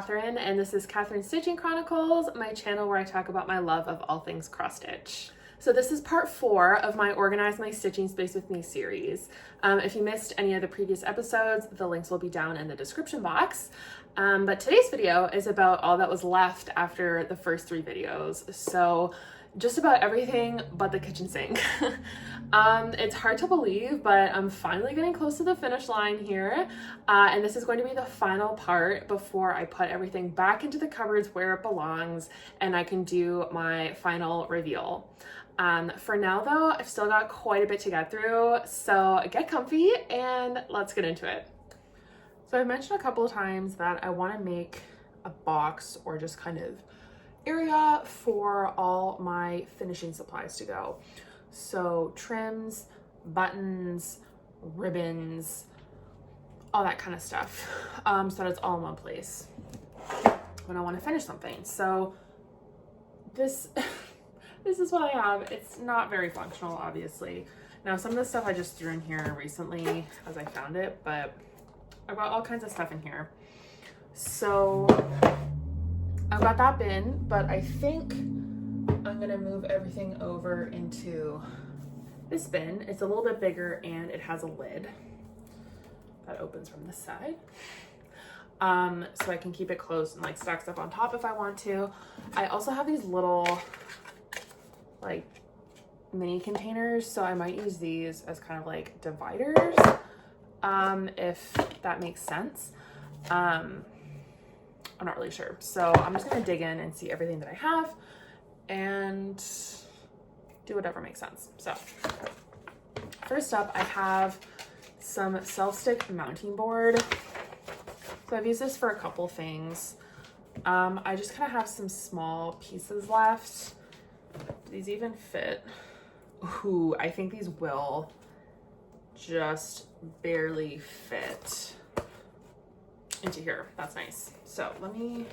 Catherine, and this is Catherine's Stitching Chronicles, my channel where I talk about my love of all things cross stitch. So this is part 4 of my Organize My Stitching Space With Me series. If you missed any of the previous episodes, the links will be down in the description box. But today's video is about all that was left after the first 3 videos. So just about everything but the kitchen sink. It's hard to believe, but I'm finally getting close to the finish line here. And this is going to be the final part before I put everything back into the cupboards where it belongs and I can do my final reveal. For now though, I've still got quite a bit to get through, so get comfy and let's get into it. So I've mentioned a couple of times that I want to make a box or just kind of area for all my finishing supplies to go. So trims, buttons, ribbons, all that kind of stuff, so that it's all in one place when I want to finish something. So this is what I have. It's not very functional, obviously. Now some of the stuff I just threw in here recently as I found it, but I've got all kinds of stuff in here. So I've got that bin, but I think I'm gonna move everything over into this bin. It's a little bit bigger and it has a lid that opens from this side. So I can keep it closed and like stack stuff on top if I want to. I also have these little like mini containers, so I might use these as kind of like dividers, if that makes sense. I'm not really sure. So I'm just gonna dig in and see everything that I have and do whatever makes sense. So first up, I have some self-stick mounting board. So I've used this for a couple things. I just kind of have some small pieces left. Do these even fit? Ooh, I think these will just barely fit into here. That's nice. So let me,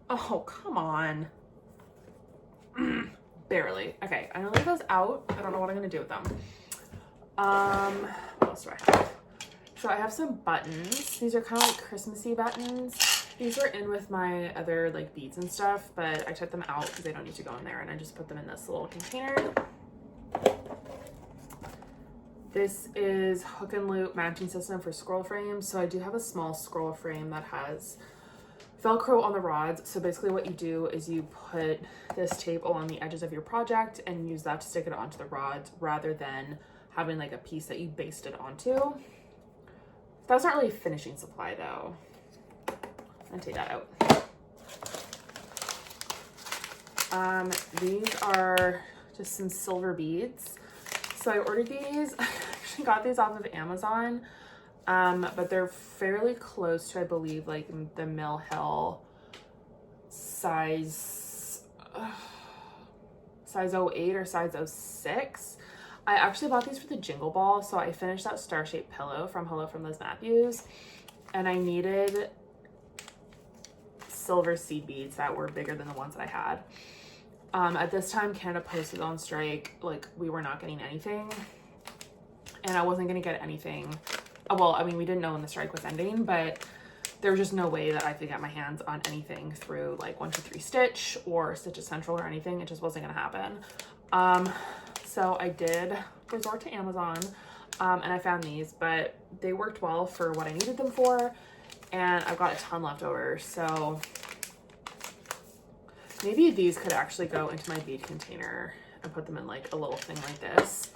oh, come on. Barely. Okay, I'm gonna leave those out. I don't know what I'm gonna do with them. What else do I have? So I have some buttons. These are kind of like Christmassy buttons. These were in with my other like beads and stuff, but I took them out because they don't need to go in there, and I just put them in this little container. This is hook and loop mounting system for scroll frames. So I do have a small scroll frame that has Velcro on the rods. So basically what you do is you put this tape along the edges of your project and use that to stick it onto the rods rather than having like a piece that you based it onto. That's not really a finishing supply though. I'm gonna take that out. These are just some silver beads. So I ordered these, I actually got these off of Amazon, but they're fairly close to, I believe, like the Mill Hill size 08 or size 06. I actually bought these for the Jingle Ball, so I finished that star-shaped pillow from Hello from Liz Matthews, and I needed silver seed beads that were bigger than the ones that I had. At this time, Canada Post was on strike. Like, we were not getting anything, and I wasn't gonna get anything. Well, I mean, we didn't know when the strike was ending, but there was just no way that I could get my hands on anything through like 123 Stitch or Stitches Central or anything. It just wasn't gonna happen. So I did resort to Amazon, and I found these, but they worked well for what I needed them for, and I've got a ton left over. So maybe these could actually go into my bead container and put them in like a little thing like this.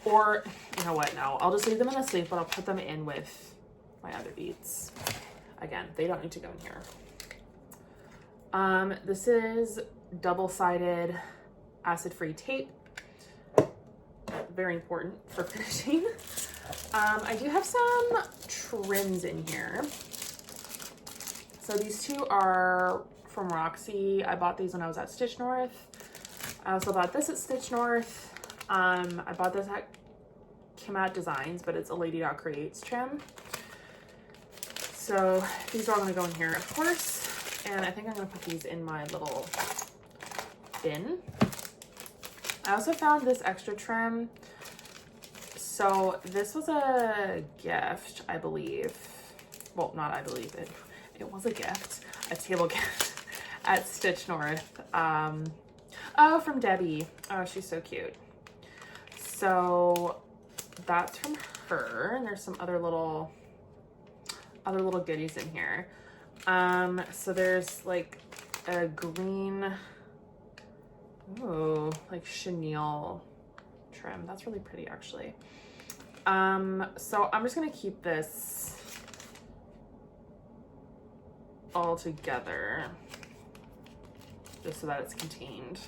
Or, you know what, no, I'll just leave them in the sleeve, but I'll put them in with my other beads. Again, they don't need to go in here. This is double-sided acid-free tape. Very important for finishing. I do have some trims in here. So these two are from Roxy. I bought these when I was at Stitch North. I also bought this at Stitch North. I bought this at Kim At Designs, but it's a Lady Dot Creates trim. So these are all gonna go in here, of course. And I think I'm gonna put these in my little bin. I also found this extra trim. So this was a gift, I believe. well, not I believe it. It was a gift, a table gift at Stitch North. Oh, from Debbie. Oh, she's so cute. So that's from her, and there's some other little goodies in here. So there's like a green, ooh, like chenille trim. That's really pretty, actually. So I'm just gonna keep this all together just so that it's contained.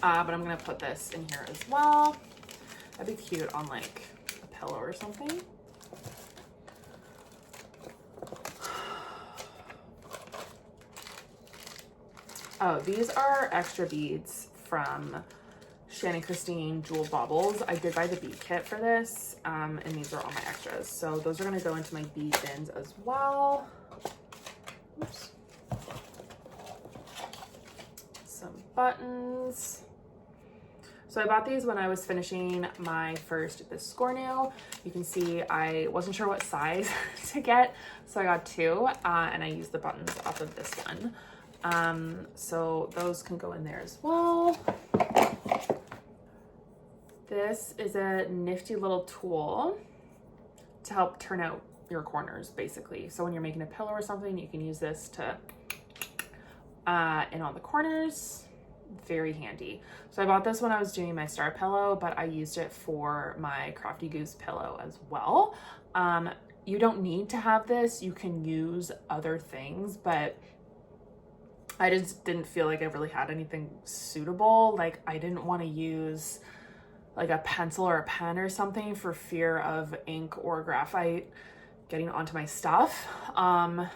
But I'm gonna put this in here as well. That'd be cute on like a pillow or something. Oh, these are extra beads from Shannon Christine Jewel Baubles. I did buy the bead kit for this, and these are all my extras. So those are gonna go into my bead bins as well. Oops. Some buttons. So I bought these when I was finishing my first Biscornu. You can see I wasn't sure what size to get, so I got two, and I used the buttons off of this one. So those can go in there as well. This is a nifty little tool to help turn out your corners, basically. So when you're making a pillow or something, you can use this to in on the corners. Very handy. So I bought this when I was doing my star pillow, but I used it for my Crafty Goose pillow as well. You don't need to have this. You can use other things, but I just didn't feel like I really had anything suitable. Like I didn't want to use like a pencil or a pen or something for fear of ink or graphite getting onto my stuff. And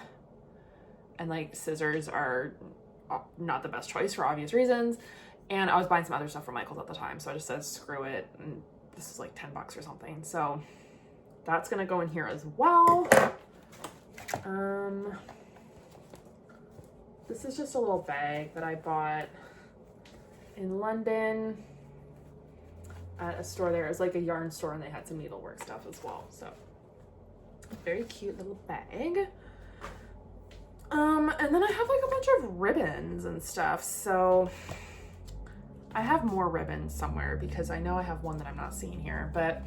like scissors are not the best choice for obvious reasons. And I was buying some other stuff from Michael's at the time, so I just said screw it, and this is like 10 bucks or something. So that's gonna go in here as well. This is just a little bag that I bought in London at a store there. It was like a yarn store, and they had some needlework stuff as well. So very cute little bag. And then I have like a bunch of ribbons and stuff. So I have more ribbons somewhere because I know I have one that I'm not seeing here, but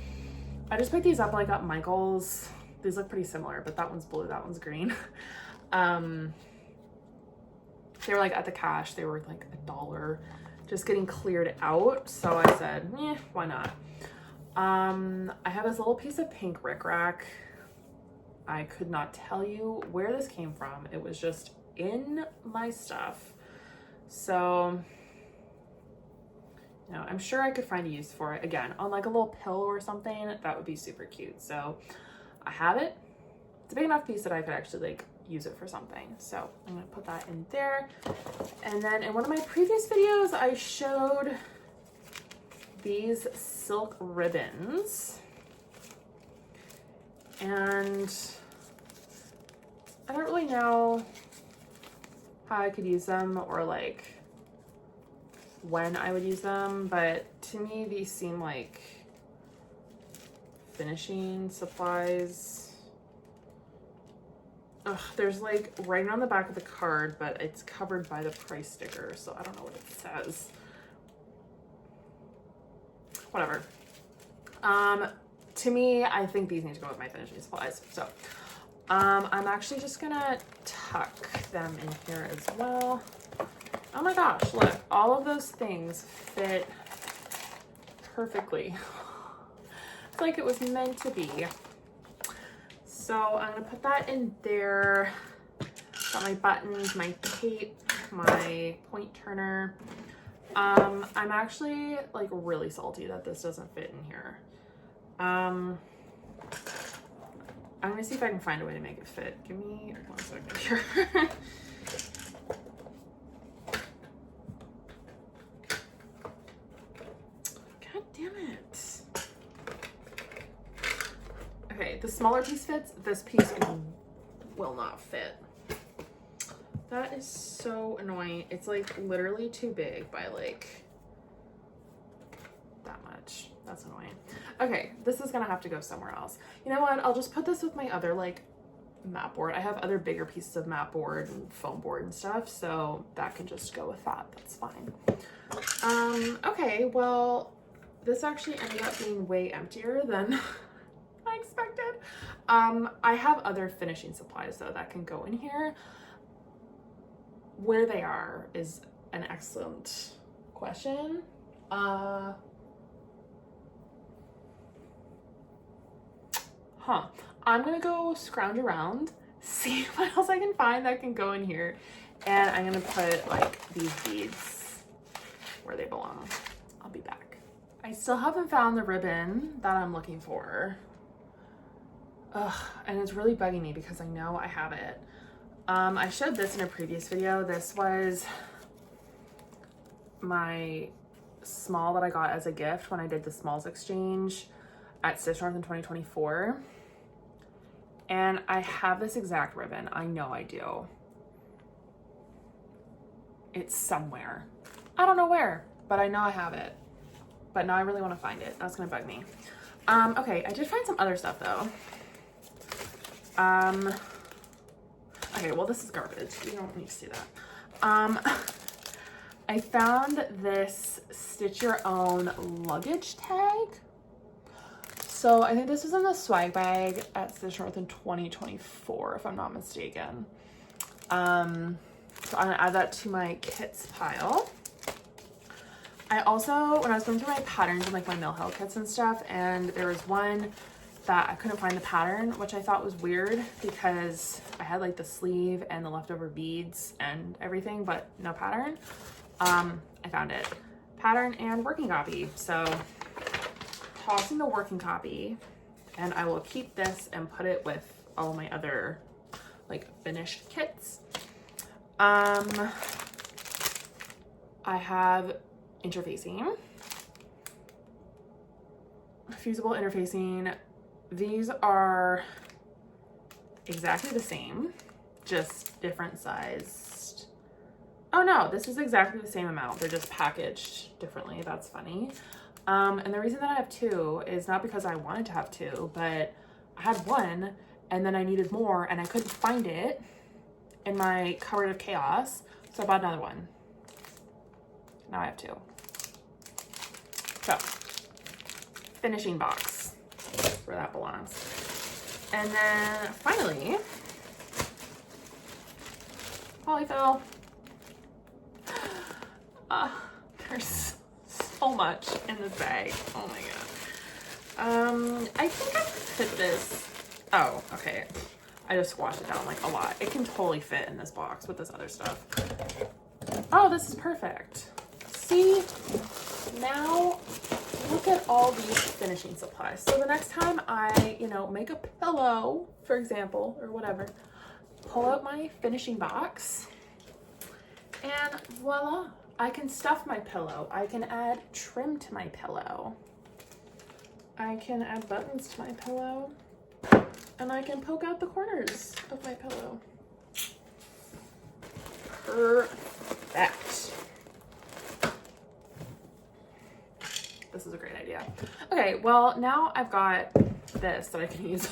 I just picked these up like at Michael's. These look pretty similar, but that one's blue, that one's green. They were like at the cash, they were like $1, just getting cleared out. So I said, why not? I have this little piece of pink rickrack. I could not tell you where this came from. It was just in my stuff. So, you know, I'm sure I could find a use for it. Again, on like a little pillow or something, that would be super cute. So I have it. It's a big enough piece that I could actually like use it for something. So I'm gonna put that in there. And then in one of my previous videos, I showed these silk ribbons. And I don't really know how I could use them or like when I would use them, but to me these seem like finishing supplies. Ugh, there's like writing on the back of the card, but it's covered by the price sticker, so I don't know what it says. Whatever. To me, I think these need to go with my finishing supplies. So I'm actually just gonna tuck them in here as well. Oh my gosh, look, all of those things fit perfectly. It's like it was meant to be. So I'm gonna put that in there. Got my buttons, my tape, my point turner. I'm actually like really salty that this doesn't fit in here. I'm gonna see if I can find a way to make it fit. Give me 1 second here. God damn it. Okay, the smaller piece fits, this piece will not fit. That is so annoying. It's like literally too big by like that much. That's annoying. Okay, this is gonna have to go somewhere else. You know what? I'll just put this with my other like mat board. I have other bigger pieces of mat board and foam board and stuff, so that can just go with that. That's fine. Okay, well, this actually ended up being way emptier than I expected. I have other finishing supplies though that can go in here. Where they are is an excellent question. I'm gonna go scrounge around, see what else I can find that can go in here, and I'm gonna put like these beads where they belong. I'll be back. I still haven't found the ribbon that I'm looking for. Ugh, and it's really bugging me because I know I have it. I showed this in a previous video. This was my small that I got as a gift when I did the smalls exchange at Stitch North in 2024. And I have this exact ribbon. I know I do. It's somewhere. I don't know where, but I know I have it. But now I really want to find it. That's gonna bug me. Okay, I did find some other stuff though. Okay, well this is garbage. You don't need to see that. I found this Stitch Your Own luggage tag. So I think this was in the swag bag at Stitch North in 2024, if I'm not mistaken. So I'm gonna add that to my kits pile. I also, when I was going through my patterns and like my Mill Hill kits and stuff, and there was one that I couldn't find the pattern, which I thought was weird because I had like the sleeve and the leftover beads and everything, but no pattern. I found it. Pattern and working copy. So tossing the working copy, and I will keep this and put it with all my other like finished kits. I have interfacing, fusible interfacing. These are exactly the same, just different sized. Oh no, this is exactly the same amount. They're just packaged differently. That's funny. And the reason that I have two is not because I wanted to have two, but I had one and then I needed more and I couldn't find it in my cupboard of chaos. So I bought another one. Now I have two. So, finishing box, that's where that belongs. And then finally, polyfill. There's so much in this bag. Oh my god. I think I fit this. Oh, okay. I just squashed it down like a lot. It can totally fit in this box with this other stuff. Oh, this is perfect. See, now look at all these finishing supplies. So the next time I, make a pillow, for example, or whatever, pull out my finishing box and voila, I can stuff my pillow. I can add trim to my pillow. I can add buttons to my pillow. And I can poke out the corners of my pillow. Perfect. This is a great idea. Okay, well, now I've got this that I can use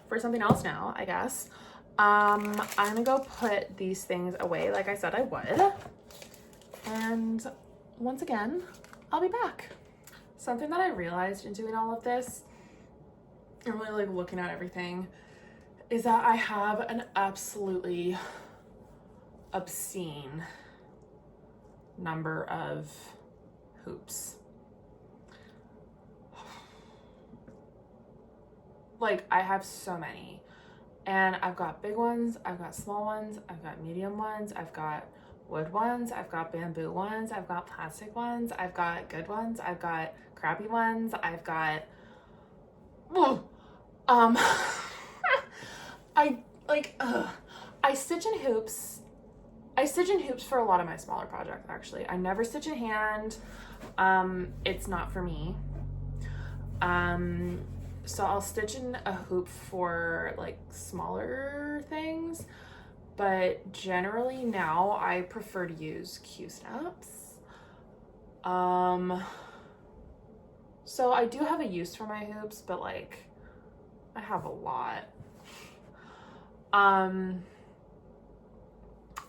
for something else now, I guess. I'm gonna go put these things away like I said I would. And once again, I'll be back. Something that I realized in doing all of this, and really like looking at everything, is that I have an absolutely obscene number of hoops. Like, I have so many, and I've got big ones, I've got small ones, I've got medium ones, I've got wood ones, I've got bamboo ones, I've got plastic ones, I've got good ones, I've got crappy ones, I've got I stitch in hoops. I stitch in hoops for a lot of my smaller projects, actually. I never stitch in hand. It's not for me. So I'll stitch in a hoop for like smaller things, but generally now I prefer to use Q-snaps. So I do have a use for my hoops, but like I have a lot.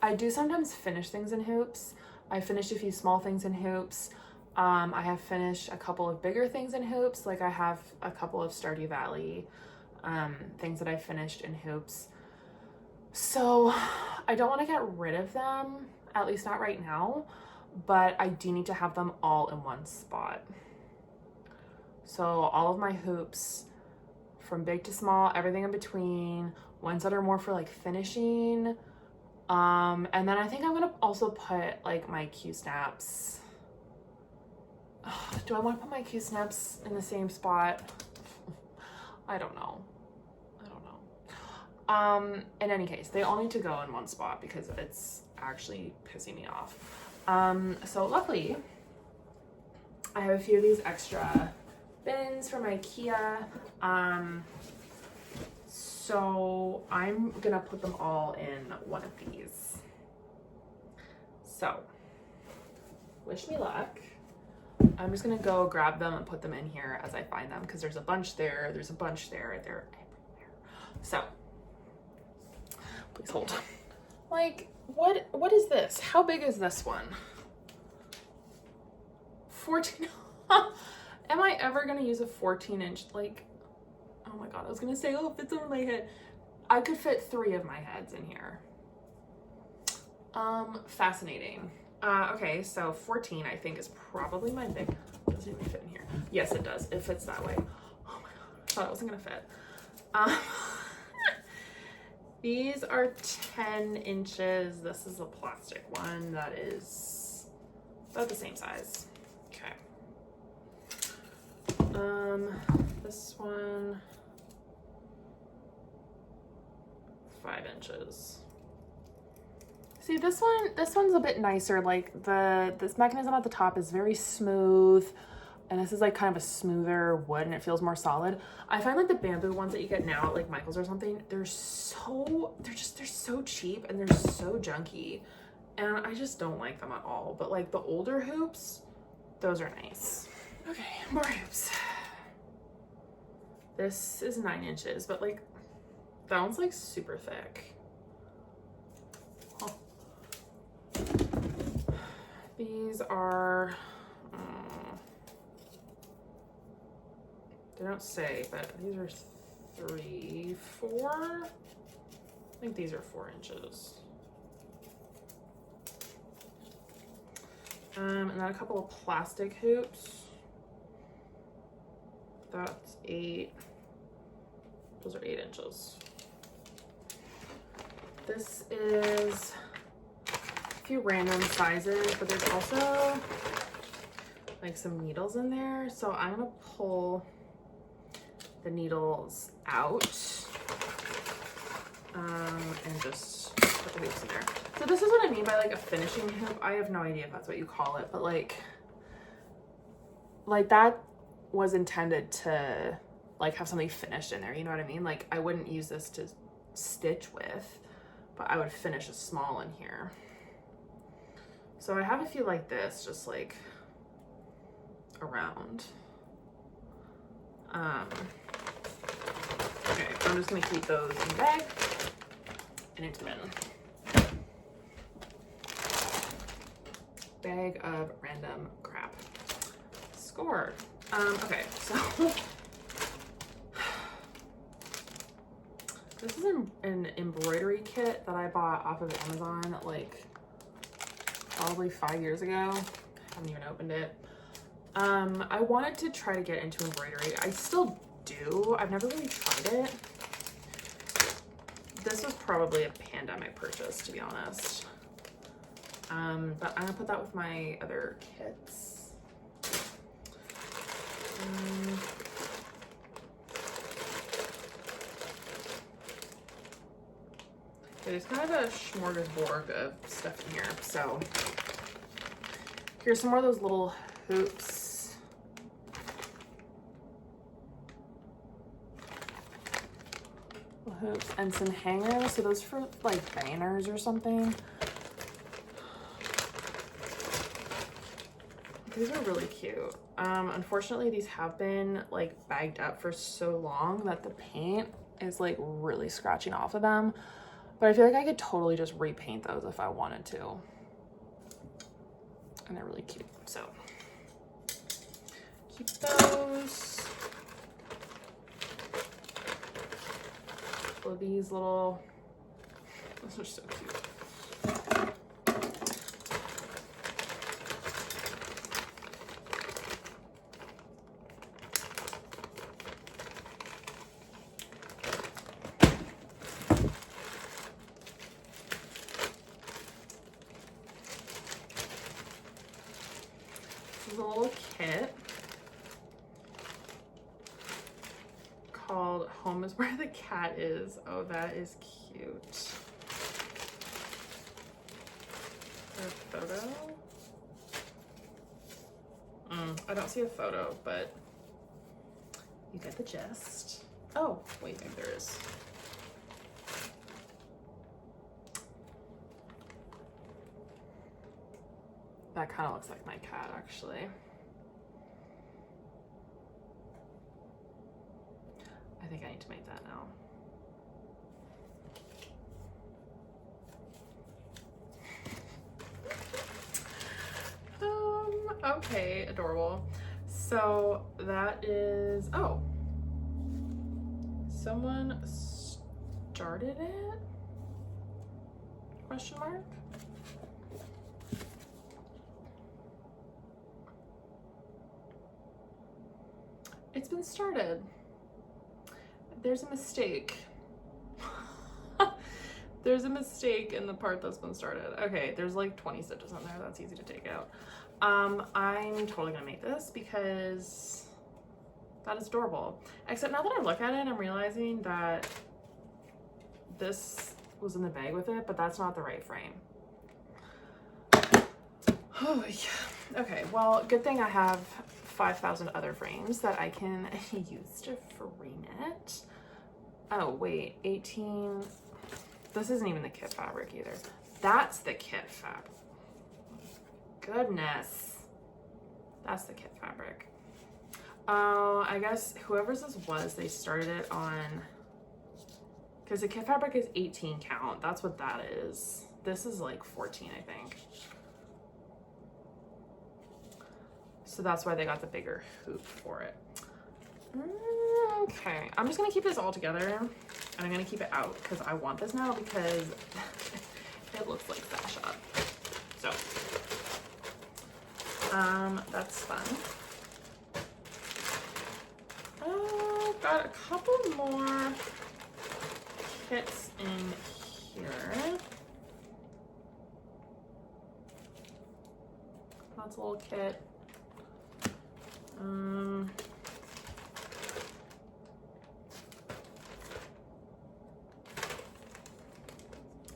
I do sometimes finish things in hoops. I finished a few small things in hoops. I have finished a couple of bigger things in hoops. Like I have a couple of Stardew Valley things that I finished in hoops. So I don't want to get rid of them, at least not right now, but I do need to have them all in one spot. So all of my hoops, from big to small, everything in between, ones that are more for like finishing. And then I think I'm gonna also put like my Q snaps. Do I want to put my Q snaps in the same spot? I don't know. In any case, they all need to go in one spot because it's actually pissing me off. So luckily, I have a few of these extra bins from IKEA. So I'm gonna put them all in one of these. So, wish me luck. I'm just gonna go grab them and put them in here as I find them because there's a bunch there, there's a bunch there, they're everywhere. So, please hold. Like, what is this? How big is this one? 14. Am I ever gonna use a 14-inch, like, oh my god, I was gonna say, oh, it fits over my head. I could fit 3 of my heads in here. Fascinating. Okay, so 14 I think is probably my big, doesn't even fit in here. Yes, it does. It fits that way. Oh my god, I thought it wasn't gonna fit. These are 10 inches. This is a plastic one that is about the same size. Okay. This one, 5 inches. See, this one's a bit nicer. Like this mechanism at the top is very smooth, and this is like kind of a smoother wood and it feels more solid. I find like the bamboo ones that you get now at like Michael's or something, they're so cheap and they're so junky, and I just don't like them at all. But like the older hoops, those are nice. Okay, more hoops. This is 9 inches, but like that one's like super thick. These are, they don't say, but these are 3, 4. I think these are 4 inches. And then a couple of plastic hoops. That's 8. Those are 8 inches. This is a few random sizes, but there's also like some needles in there. So I'm gonna pull the needles out and just put the hoops in there. So this is what I mean by like a finishing hoop. I have no idea if that's what you call it, but like that was intended to like have something finished in there, you know what I mean? Like I wouldn't use this to stitch with, but I would finish a small in here. So I have a few like this, just like around. Okay, I'm just gonna keep those in the bag and into the bin. Bag of random crap. Score. Okay, so this is an embroidery kit that I bought off of Amazon like probably 5 years ago. I haven't even opened it. I wanted to try to get into embroidery. I still do. I've never really tried it. This was probably a pandemic purchase, to be honest. But I'm gonna put that with my other kits. There's kind of a smorgasbord of stuff in here. So here's some more of those little hoops. Hoops and some hangers. So those for like banners or something. These are really cute. Unfortunately, these have been like bagged up for so long that the paint is like really scratching off of them. But I feel like I could totally just repaint those if I wanted to. And they're really cute, so keep those. So these little, those are so cute. This is a little kit called Home is Where the Cat Is. Oh, that is cute. Is there a photo? I don't see a photo, but you get the gist. Oh, wait, maybe there is. That kind of looks like my cat, actually. I think I need to make that now. Okay, adorable. So that is, oh, someone started it? Question mark? It's been started. There's a mistake. There's a mistake in the part that's been started. Okay, there's like 20 stitches on there. That's easy to take out. I'm totally gonna make this because that is adorable. Except now that I look at it, I'm realizing that this was in the bag with it, but that's not the right frame. Oh, yeah. Okay, well, good thing I have 5,000 other frames that I can use to frame it. Oh, wait, 18. This isn't even the kit fabric either. That's the kit fabric. Goodness. That's the kit fabric. Oh, I guess whoever's this was, they started it on, because the kit fabric is 18 count. That's what that is. This is like 14, I think. So that's why they got the bigger hoop for it. Okay, I'm just gonna keep this all together and I'm gonna keep it out because I want this now because it looks like stash up. So, that's fun. Got a couple more kits in here. That's a little kit.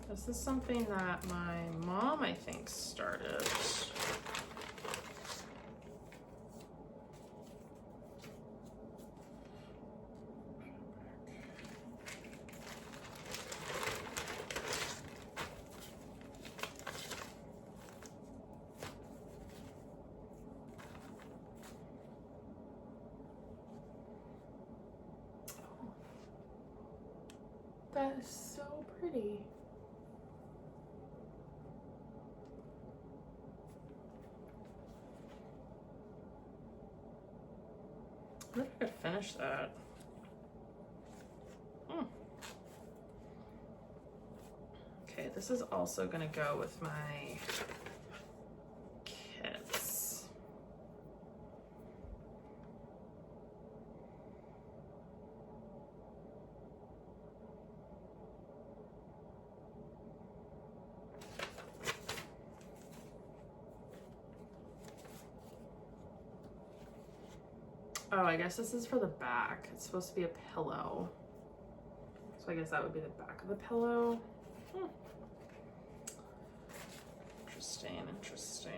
This is something that my mom, I think, started. That is so pretty. I wonder if I could finish that. Okay, this is also gonna go with my kits. Oh, I guess this is for the back. It's supposed to be a pillow. So I guess that would be the back of the pillow. Interesting, interesting.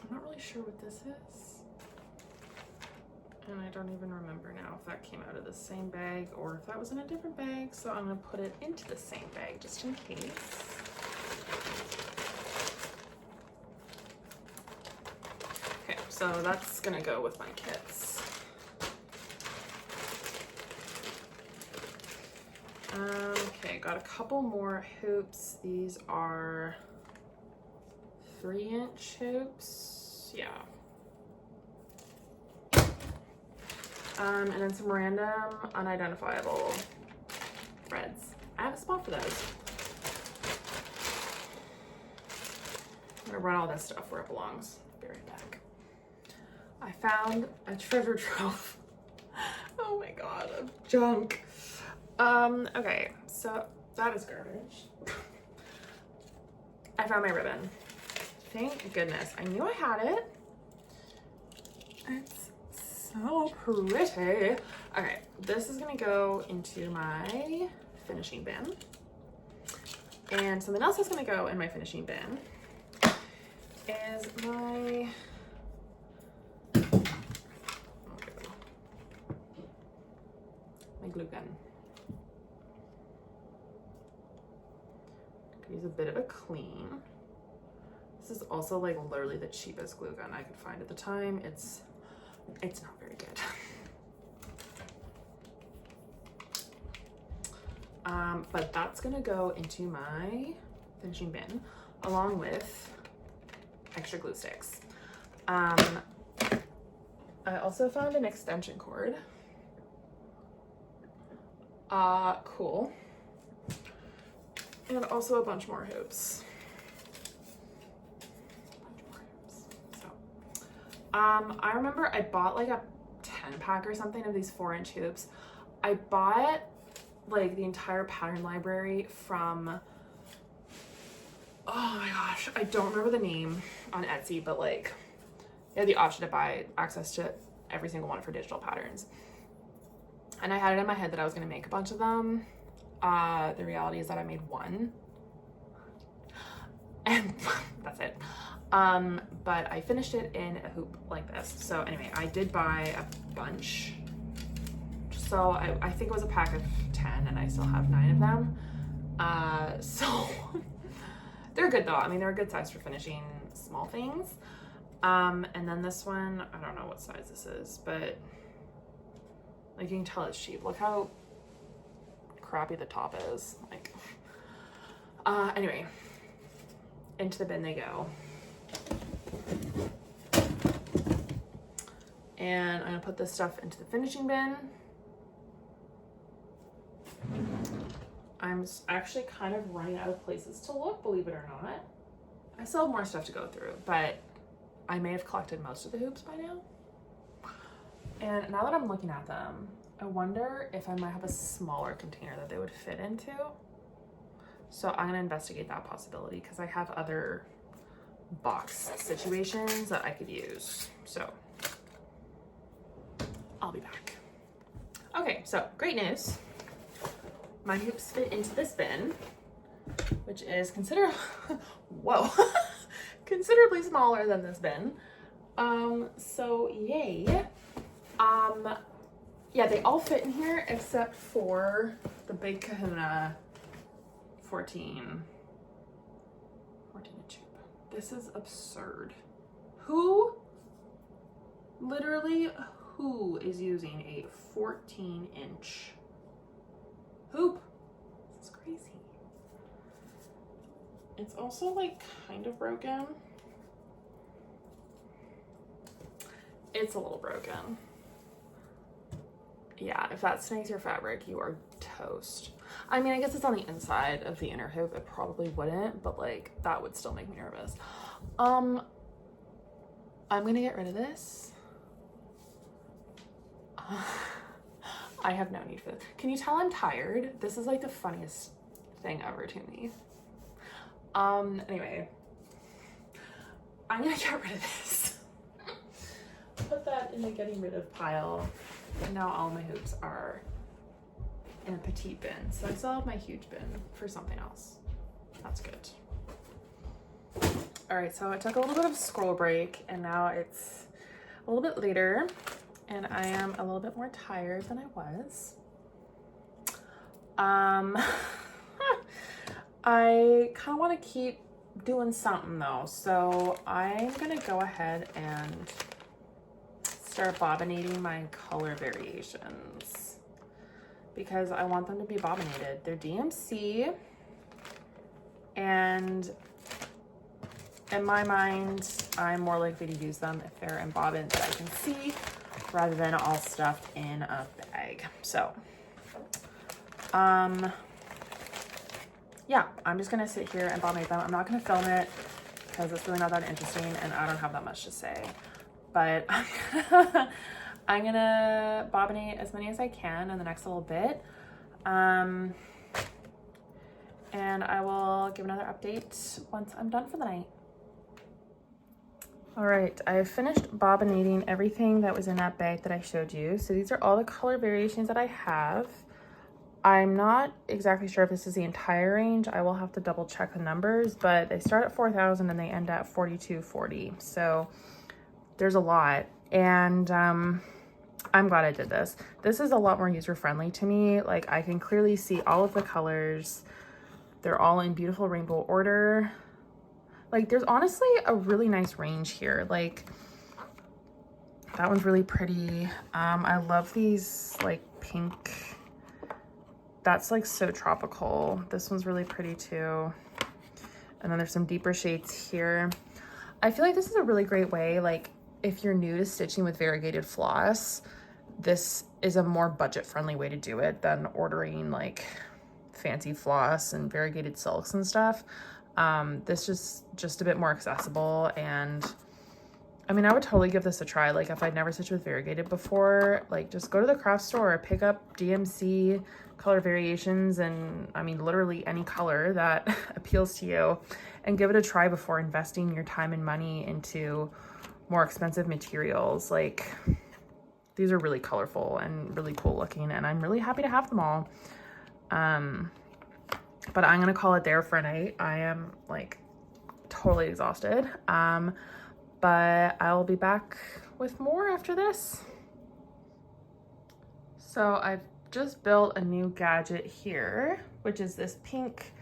I'm not really sure what this is. And I don't even remember now if that came out of the same bag or if that was in a different bag. So I'm gonna put it into the same bag just in case. Okay, so that's gonna go with my kits. Okay, got a couple more hoops. These are 3-inch hoops. Yeah. And then some random unidentifiable threads. I have a spot for those. I'm gonna run all this stuff where it belongs. Be right back. I found a treasure trove. Oh my god, of junk. Okay, so that is garbage. I found my ribbon. Thank goodness. I knew I had it. It's so pretty. Okay, this is gonna go into my finishing bin. And something else that's gonna go in my finishing bin is my glue gun. Could use a bit of a clean. This is also like literally the cheapest glue gun I could find at the time. It's not very good. But that's gonna go into my finishing bin along with extra glue sticks. I also found an extension cord. Cool. And also a bunch more hoops. I remember I bought like a 10-pack or something of these 4-inch hoops. I bought like the entire pattern library from, oh my gosh, I don't remember the name on Etsy, but like they had the option to buy access to every single one for digital patterns. And I had it in my head that I was gonna make a bunch of them. The reality is that I made one. And that's it. But I finished it in a hoop like this. So anyway, I did buy a bunch. So I think it was a pack of 10 and I still have 9 of them. So they're good though. I mean, they're a good size for finishing small things. And then this one, I don't know what size this is, but like you can tell it's cheap. Look how crappy the top is. Like, anyway, into the bin they go. And I'm gonna put this stuff into the finishing bin. I'm actually kind of running out of places to look, believe it or not. I still have more stuff to go through, but I may have collected most of the hoops by now. And now that I'm looking at them, I wonder if I might have a smaller container that they would fit into. So I'm gonna investigate that possibility because I have other box situations that I could use. So I'll be back. Okay, so great news. My hoops fit into this bin, which is whoa, considerably smaller than this bin. So yay. Yeah, they all fit in here except for the Big Kahuna 14 tube. This is absurd. Literally, who is using a 14-inch hoop? This is crazy. It's also like kind of broken. It's a little broken. Yeah, if that snags your fabric, you are toast. I mean, I guess it's on the inside of the inner hoop. It probably wouldn't, but like that would still make me nervous. I'm gonna get rid of this. I have no need for this. Can you tell I'm tired? This is like the funniest thing ever to me. Anyway, I'm gonna get rid of this. Put that in the getting rid of pile. And now all my hoops are in a petite bin. So I still have my huge bin for something else. That's good. All right, so I took a little bit of a scroll break and now it's a little bit later. and I am a little bit more tired than I was. I kind of want to keep doing something though, so I'm gonna go ahead and start bobbinating my color variations because I want them to be bobbinated. They're DMC, and in my mind, I'm more likely to use them if they're in bobbins that I can see rather than all stuffed in a bag. So, yeah, I'm just gonna sit here and bobbinate them. I'm not gonna film it because it's really not that interesting and I don't have that much to say. But I'm gonna bobbinate as many as I can in the next little bit. And I will give another update once I'm done for the night. All right, I have finished bobbinating everything that was in that bag that I showed you. So these are all the color variations that I have. I'm not exactly sure if this is the entire range. I will have to double check the numbers, but they start at 4,000 and they end at 4,240. So there's a lot, and I'm glad I did this. This is a lot more user-friendly to me. Like, I can clearly see all of the colors. They're all in beautiful rainbow order. Like, there's honestly a really nice range here. Like, that one's really pretty. I love these like pink. That's like so tropical. This one's really pretty too. And then there's some deeper shades here. I feel like this is a really great way, like if you're new to stitching with variegated floss, this is a more budget-friendly way to do it than ordering like fancy floss and variegated silks and stuff. This is just a bit more accessible, and I mean, I would totally give this a try. Like, if I'd never stitched with variegated before, like, just go to the craft store, pick up DMC color variations, and I mean, literally any color that appeals to you, and give it a try before investing your time and money into more expensive materials. Like, these are really colorful and really cool looking, and I'm really happy to have them all. But I'm gonna call it there for a night. I am like totally exhausted. But I'll be back with more after this. So I've just built a new gadget here, which is this pink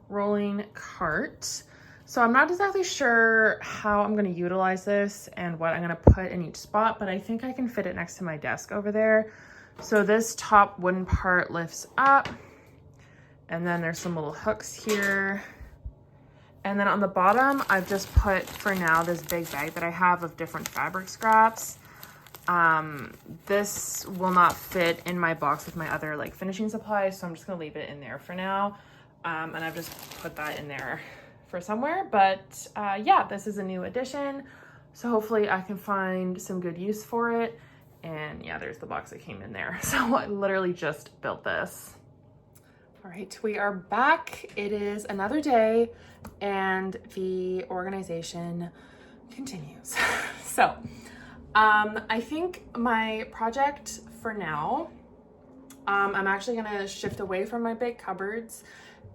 rolling cart. So I'm not exactly sure how I'm going to utilize this and what I'm going to put in each spot, but I think I can fit it next to my desk over there. So this top wooden part lifts up, and then there's some little hooks here. And then on the bottom, I've just put, for now, this big bag that I have of different fabric scraps. This will not fit in my box with my other like finishing supplies, so I'm just gonna leave it in there for now. And I've just put that in there for somewhere. But yeah, this is a new addition, so hopefully I can find some good use for it. And yeah, there's the box that came in there. So I literally just built this. All right, we are back. It is another day and the organization continues. So I think my project for now, I'm actually gonna shift away from my big cupboards,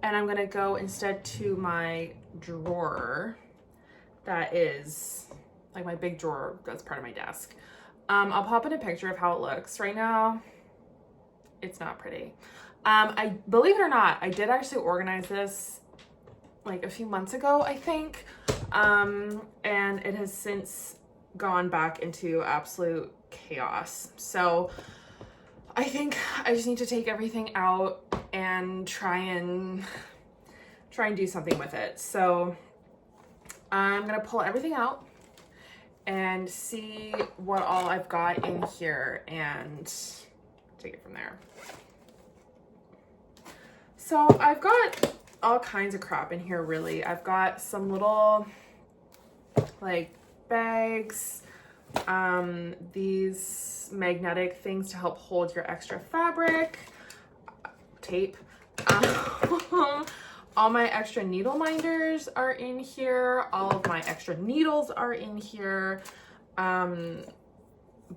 and I'm gonna go instead to my drawer that is like my big drawer that's part of my desk. I'll pop in a picture of how it looks. Right now, it's not pretty. I believe it or not, I did actually organize this like a few months ago, I think. And it has since gone back into absolute chaos. So I think I just need to take everything out and try and do something with it. So I'm gonna pull everything out and see what all I've got in here and take it from there. So I've got all kinds of crap in here, really. I've got some little like bags, these magnetic things to help hold your extra fabric, tape, all my extra needle minders are in here, all of my extra needles are in here,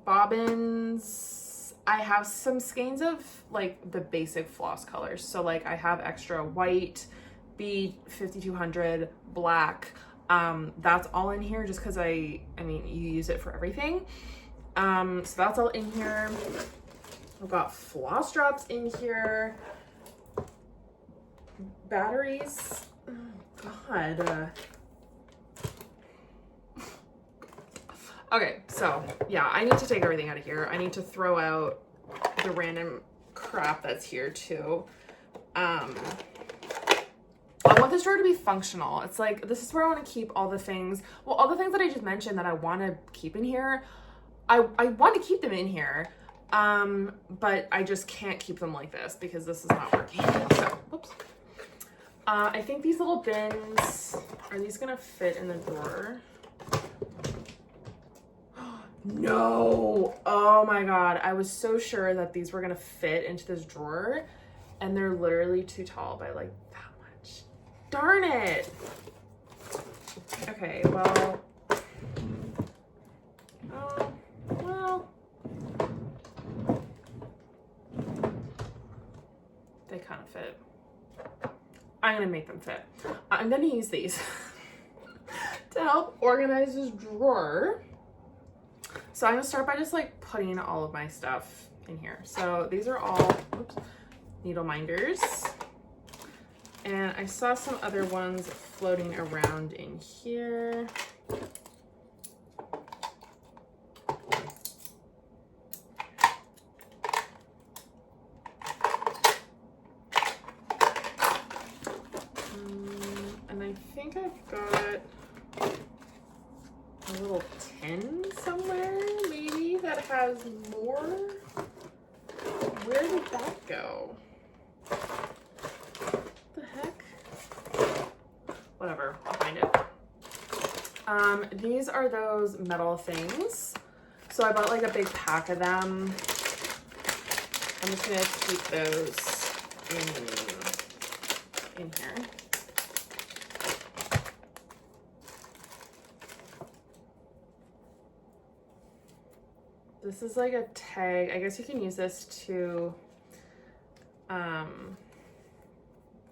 bobbins. I have some skeins of like the basic floss colors. So like I have extra white, bead, 5200, black. That's all in here just because I mean, you use it for everything. So that's all in here. I've got floss drops in here. Batteries. Oh, God. Okay, so yeah, I need to take everything out of here. I need to throw out the random crap that's here too. I want this drawer to be functional. It's like, this is where I want to keep all the things. Well, all the things that I just mentioned that I want to keep in here, I want to keep them in here. But I just can't keep them like this because this is not working. So, oops. I think these little bins, are these gonna fit in the drawer? No! Oh my God. I was so sure that these were gonna fit into this drawer and they're literally too tall by like that much. Darn it! Okay, well. Oh, well. They kind of fit. I'm gonna make them fit. I'm gonna use these to help organize this drawer. So I'm gonna start by just like putting all of my stuff in here. So these are all, oops, needle minders. And I saw some other ones floating around in here. And I think I've got a little tin somewhere, maybe, that has more. Where did that go? The heck? Whatever, I'll find it. These are those metal things. So I bought like a big pack of them. I'm just gonna keep those in here. This is like a tag. I guess you can use this to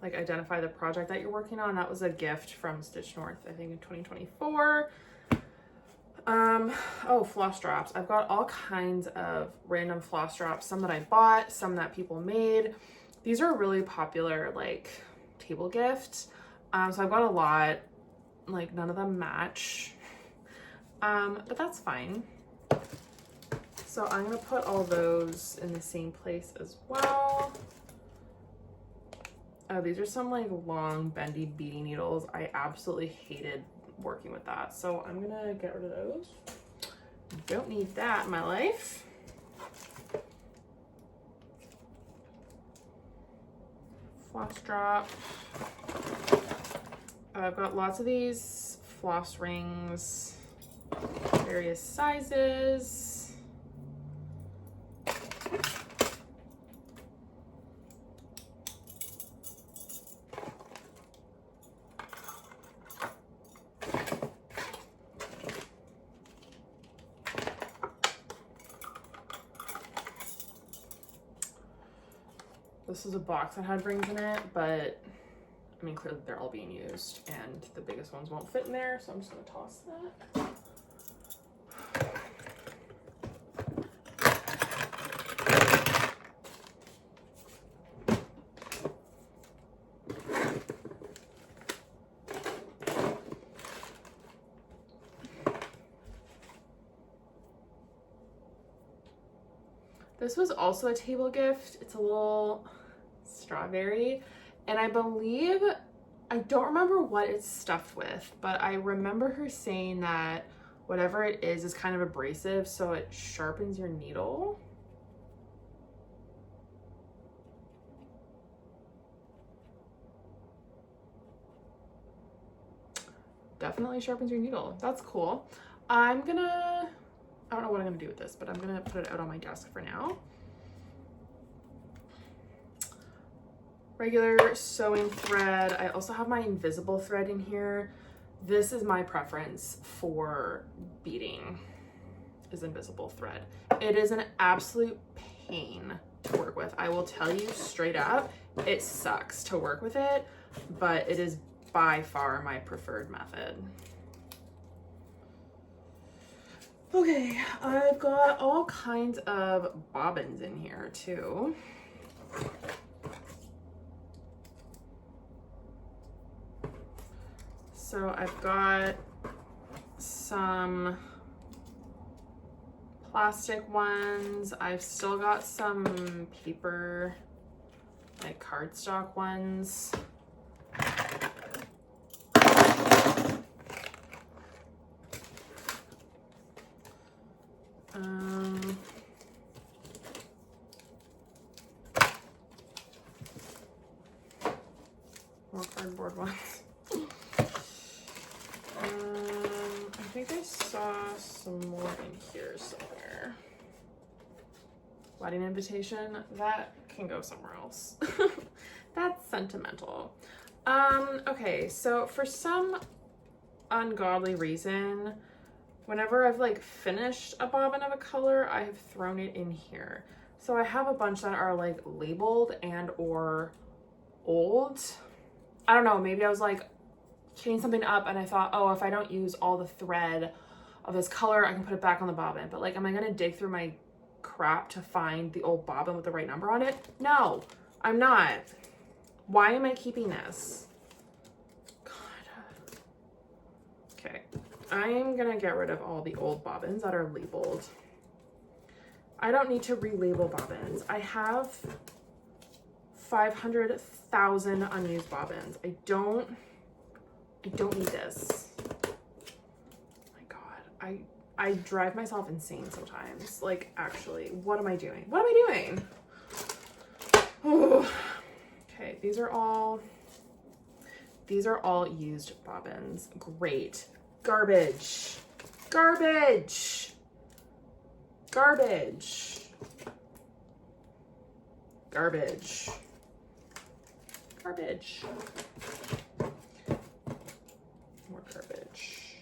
like identify the project that you're working on. That was a gift from Stitch North, I think in 2024. Oh, floss drops. I've got all kinds of random floss drops, some that I bought, some that people made. These are really popular, like table gifts. So I've got a lot, like none of them match, but that's fine. So I'm gonna put all those in the same place as well. Oh, these are some like long bendy beading needles. I absolutely hated working with that. So I'm gonna get rid of those. Don't need that in my life. Floss drop. I've got lots of these floss rings, various sizes. This is a box that had rings in it, but I mean, clearly they're all being used and the biggest ones won't fit in there, so I'm just gonna toss that. This was also a table gift. It's a little strawberry, and I believe, I don't remember what it's stuffed with, but I remember her saying that whatever it is kind of abrasive, so it sharpens your needle. Definitely sharpens your needle. That's cool. I don't know what I'm gonna do with this, but I'm gonna put it out on my desk for now. Regular sewing thread. I also have my invisible thread in here. This is my preference for beading, is invisible thread. It is an absolute pain to work with. I will tell you straight up, it sucks to work with it, but it is by far my preferred method. Okay, I've got all kinds of bobbins in here too. So I've got some plastic ones. I've still got some paper, like cardstock ones. More cardboard ones. I think I saw some more in here somewhere. Wedding invitation, that can go somewhere else. That's sentimental. Okay, so for some ungodly reason, whenever I've like finished a bobbin of a color, I have thrown it in here. So I have a bunch that are like labeled and or old. I don't know, maybe I was like chain something up and I thought, oh, if I don't use all the thread of this color, I can put it back on the bobbin. But like, am I gonna dig through my crap to find the old bobbin with the right number on it? No, I'm not. Why am I keeping this? God. Okay, I am gonna get rid of all the old bobbins that are labeled. I don't need to relabel bobbins. I have 500,000 unused bobbins. I don't need this. Oh my God, I drive myself insane sometimes. Like, actually, what am I doing? What am I doing? Oh. Okay, these are all used bobbins. Great. Garbage. Garbage. Garbage. Garbage. Garbage. More garbage.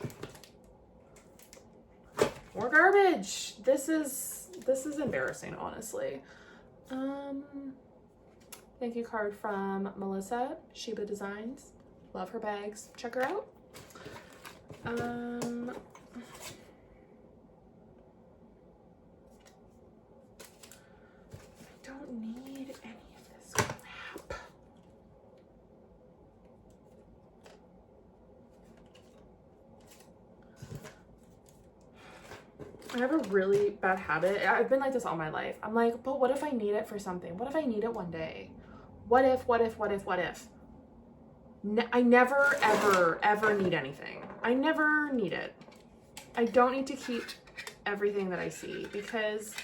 More garbage. This is embarrassing, honestly. Thank you card from Melissa, Sheba Designs. Love her bags. Check her out. I don't need any of this crap. I have a really bad habit. I've been like this all my life. I'm like, but what if I need it for something? What if I need it one day? What if? I never, ever need anything. I never need it. I don't need to keep everything that I see because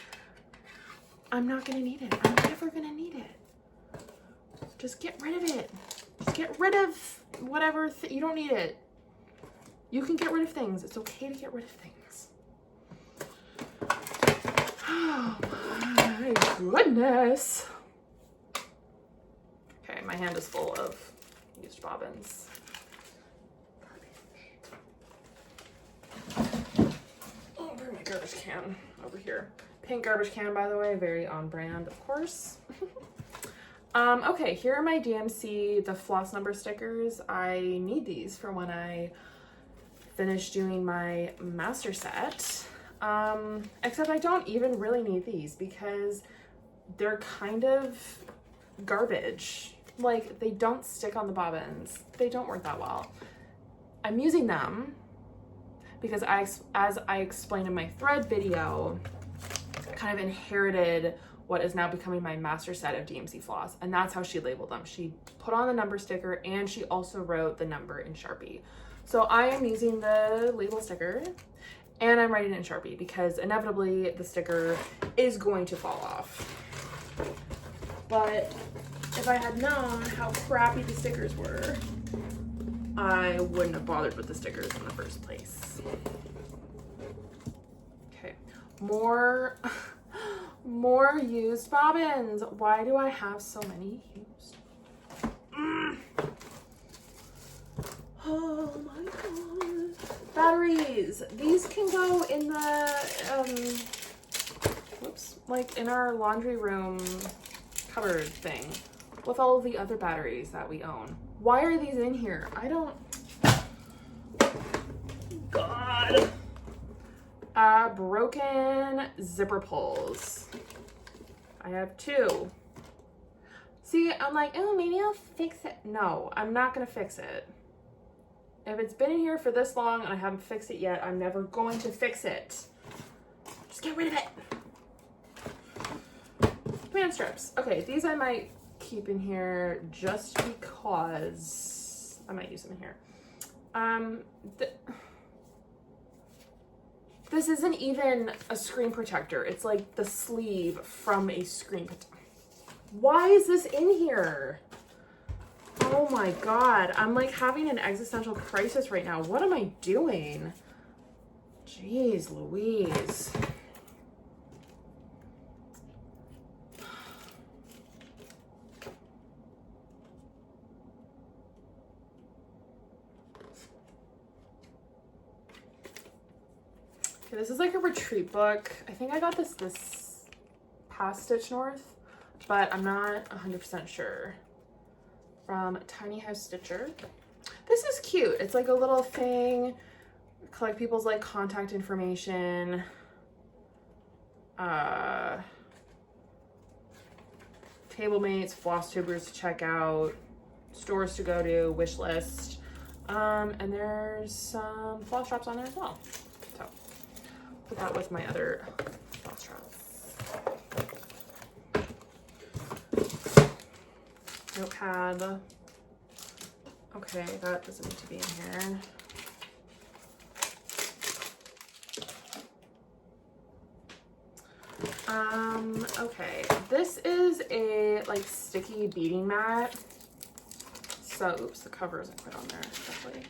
I'm not gonna need it. I'm never gonna need it. Just get rid of it. Just get rid of whatever, you don't need it. You can get rid of things. It's okay to get rid of things. Oh my goodness. Okay, my hand is full of used bobbins. Oh, where's my garbage can? Over here. Pink garbage can, by the way, very on brand, of course. Okay, here are my DMC, the floss number stickers. I need these for when I finish doing my master set. Except I don't even really need these because they're kind of garbage. Like, they don't stick on the bobbins. They don't work that well. I'm using them because as I explained in my thread video, kind of inherited what is now becoming my master set of DMC floss, and that's how she labeled them. She put on the number sticker and she also wrote the number in Sharpie. So I am using the label sticker and I'm writing it in Sharpie because inevitably the sticker is going to fall off. But if I had known how crappy the stickers were, I wouldn't have bothered with the stickers in the first place. Okay, more used bobbins. Why do I have so many used? Oh my god. Batteries. These can go in the, whoops, like in our laundry room cupboard thing with all of the other batteries that we own. Why are these in here? I don't, God. Broken zipper pulls. I have 2. See, I'm like, oh, maybe I'll fix it. No, I'm not gonna fix it. If it's been in here for this long and I haven't fixed it yet, I'm never going to fix it. Just get rid of it. Command strips. Okay, these I might keep in here just because I might use them in here. This isn't even a screen protector. It's like the sleeve from a screen protector. Why is this in here? Oh my God. I'm like having an existential crisis right now. What am I doing? Jeez Louise. Okay, this is like a retreat book. I think I got this past Stitch North, but I'm not 100% sure. From Tiny House Stitcher. This is cute. It's like a little thing, collect people's like contact information, table mates, floss tubers to check out, stores to go to, wish list, and there's some floss traps on there as well. So put that with my other floss traps. Notepad. Okay, that doesn't need to be in here. Okay, this is a like sticky beading mat. So, oops, the cover isn't quite on there, especially.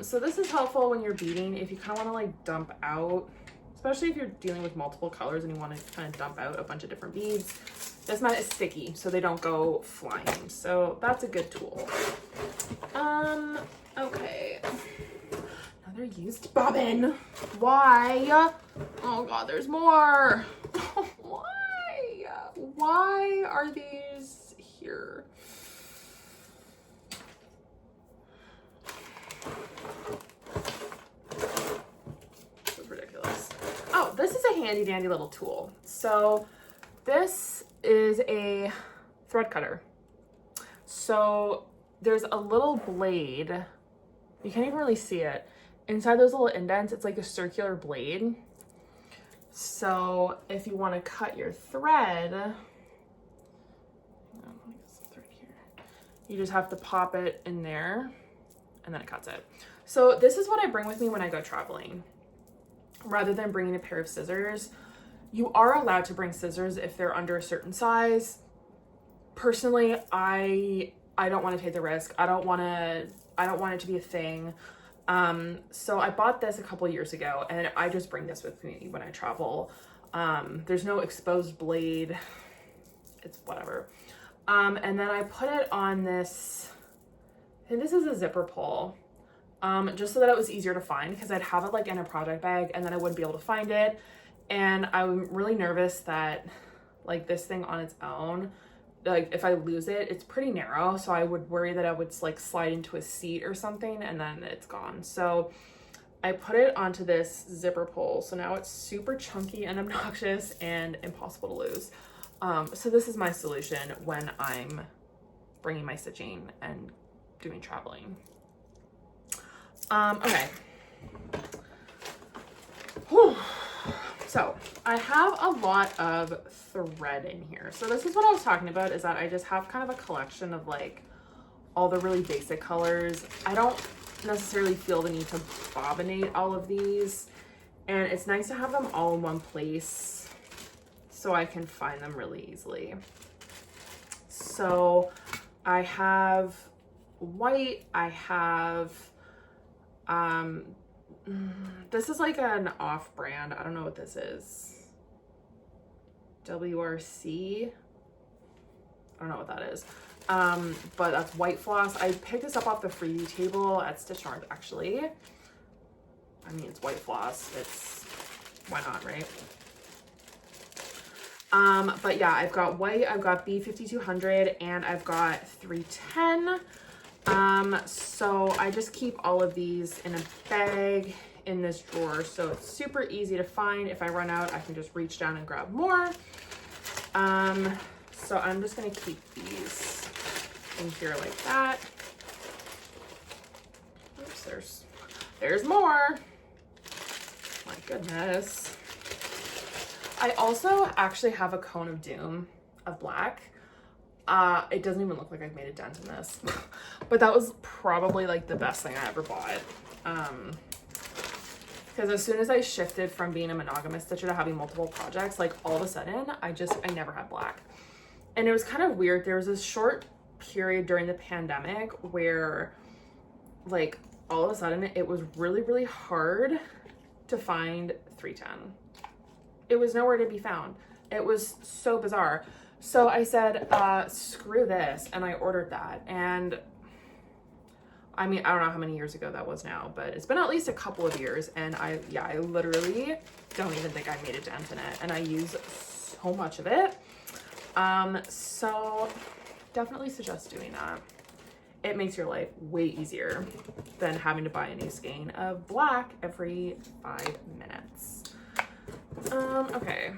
So this is helpful when you're beading if you kind of want to like dump out, especially if you're dealing with multiple colors and you want to kind of dump out a bunch of different beads. This mat is sticky, so they don't go flying. So that's a good tool. Okay. Another used bobbin. Why? Oh God, there's more. Why? Why are these here? This is ridiculous. Oh, this is a handy dandy little tool. So this is a thread cutter. So there's a little blade. You can't even really see it. Inside those little indents, it's like a circular blade. So if you want to cut your thread, you just have to pop it in there and then it cuts it. So this is what I bring with me when I go traveling. Rather than bringing a pair of scissors, you are allowed to bring scissors if they're under a certain size. Personally, I don't want to take the risk. I don't want it to be a thing. So I bought this a couple years ago and I just bring this with me when I travel. There's no exposed blade. It's whatever. And then I put it on this, and this is a zipper pull, just so that it was easier to find because I'd have it like in a project bag and then I wouldn't be able to find it. And I'm really nervous that like this thing on its own, like if I lose it, it's pretty narrow. So I would worry that I would like slide into a seat or something and then it's gone. So I put it onto this zipper pull. So now it's super chunky and obnoxious and impossible to lose. So this is my solution when I'm bringing my stitching and doing traveling. Okay. Whew. So I have a lot of thread in here. So this is what I was talking about, is that I just have kind of a collection of like all the really basic colors. I don't necessarily feel the need to bobbinate all of these, and it's nice to have them all in one place so I can find them really easily. So I have white, I have this is like an off-brand. I don't know what this is. WRC. I don't know what that is. But that's white floss. I picked this up off the freebie table at Stitch North, actually. I mean, it's white floss. It's, why not, right? But yeah, I've got white, I've got B5200, and I've got 310. So I just keep all of these in a bag in this drawer, so it's super easy to find. If I run out, I can just reach down and grab more. So I'm just gonna keep these in here like that. Oops, there's more. My goodness. I also actually have a cone of doom of black. It doesn't even look like I've made a dent in this, but that was probably like the best thing I ever bought. Because as soon as I shifted from being a monogamous stitcher to having multiple projects, like all of a sudden, I never had black. And it was kind of weird. There was this short period during the pandemic where like all of a sudden it was really, really hard to find 310. It was nowhere to be found. It was so bizarre. So I said, screw this. And I ordered that. And I mean, I don't know how many years ago that was now, but it's been at least a couple of years. And I literally don't even think I made a dent in it. And I use so much of it. So definitely suggest doing that. It makes your life way easier than having to buy a new skein of black every 5 minutes. Okay.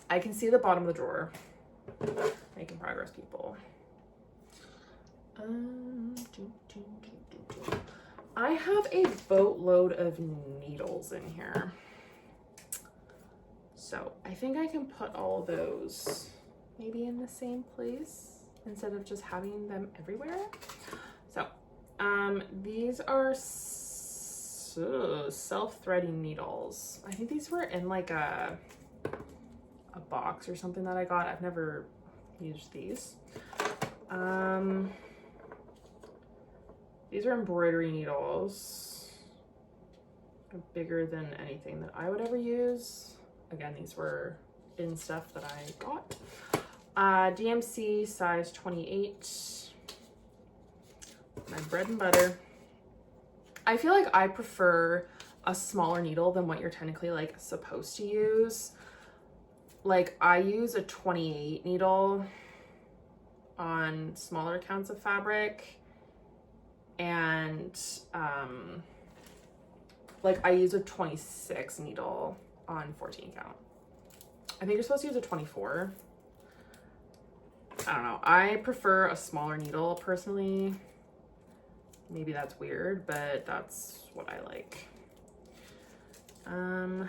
I can see the bottom of the drawer. Making progress, people. I have a boatload of needles in here. So I think I can put all those maybe in the same place instead of just having them everywhere. So these are self-threading needles. I think these were in like a box or something that I got. I've never used these. These are embroidery needles. They're bigger than anything that I would ever use. Again, these were in stuff that I got. DMC size 28. My bread and butter. I feel like I prefer a smaller needle than what you're technically like supposed to use. Like I use a 28 needle on smaller counts of fabric, and like I use a 26 needle on 14 count. I think you're supposed to use a 24. I don't know. I prefer a smaller needle personally. Maybe that's weird, but that's what I like. I'm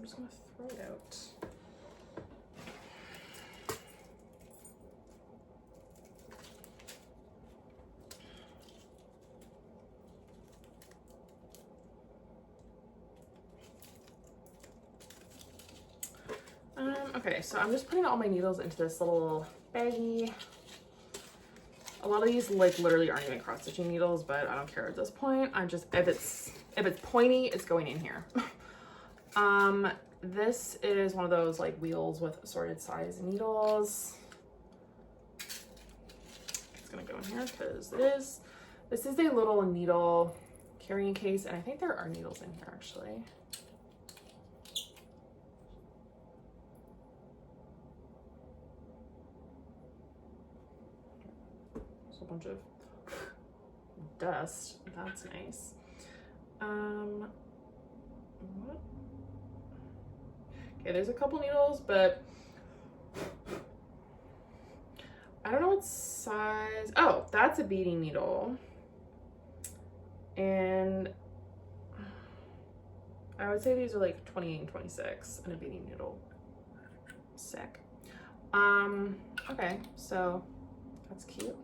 just gonna throw it out. Okay, so I'm just putting all my needles into this little baggie. A lot of these like literally aren't even cross stitching needles, but I don't care at this point. I'm just, if it's pointy, it's going in here. This is one of those like wheels with assorted size needles. It's gonna go in here because it is. This is a little needle carrying case, and I think there are needles in here actually. There's a bunch of dust. That's nice. What? Okay, there's a couple needles, but I don't know what size. Oh, that's a beading needle. And I would say these are like 28 and 26 and a beading needle. Sick. Okay, so that's cute.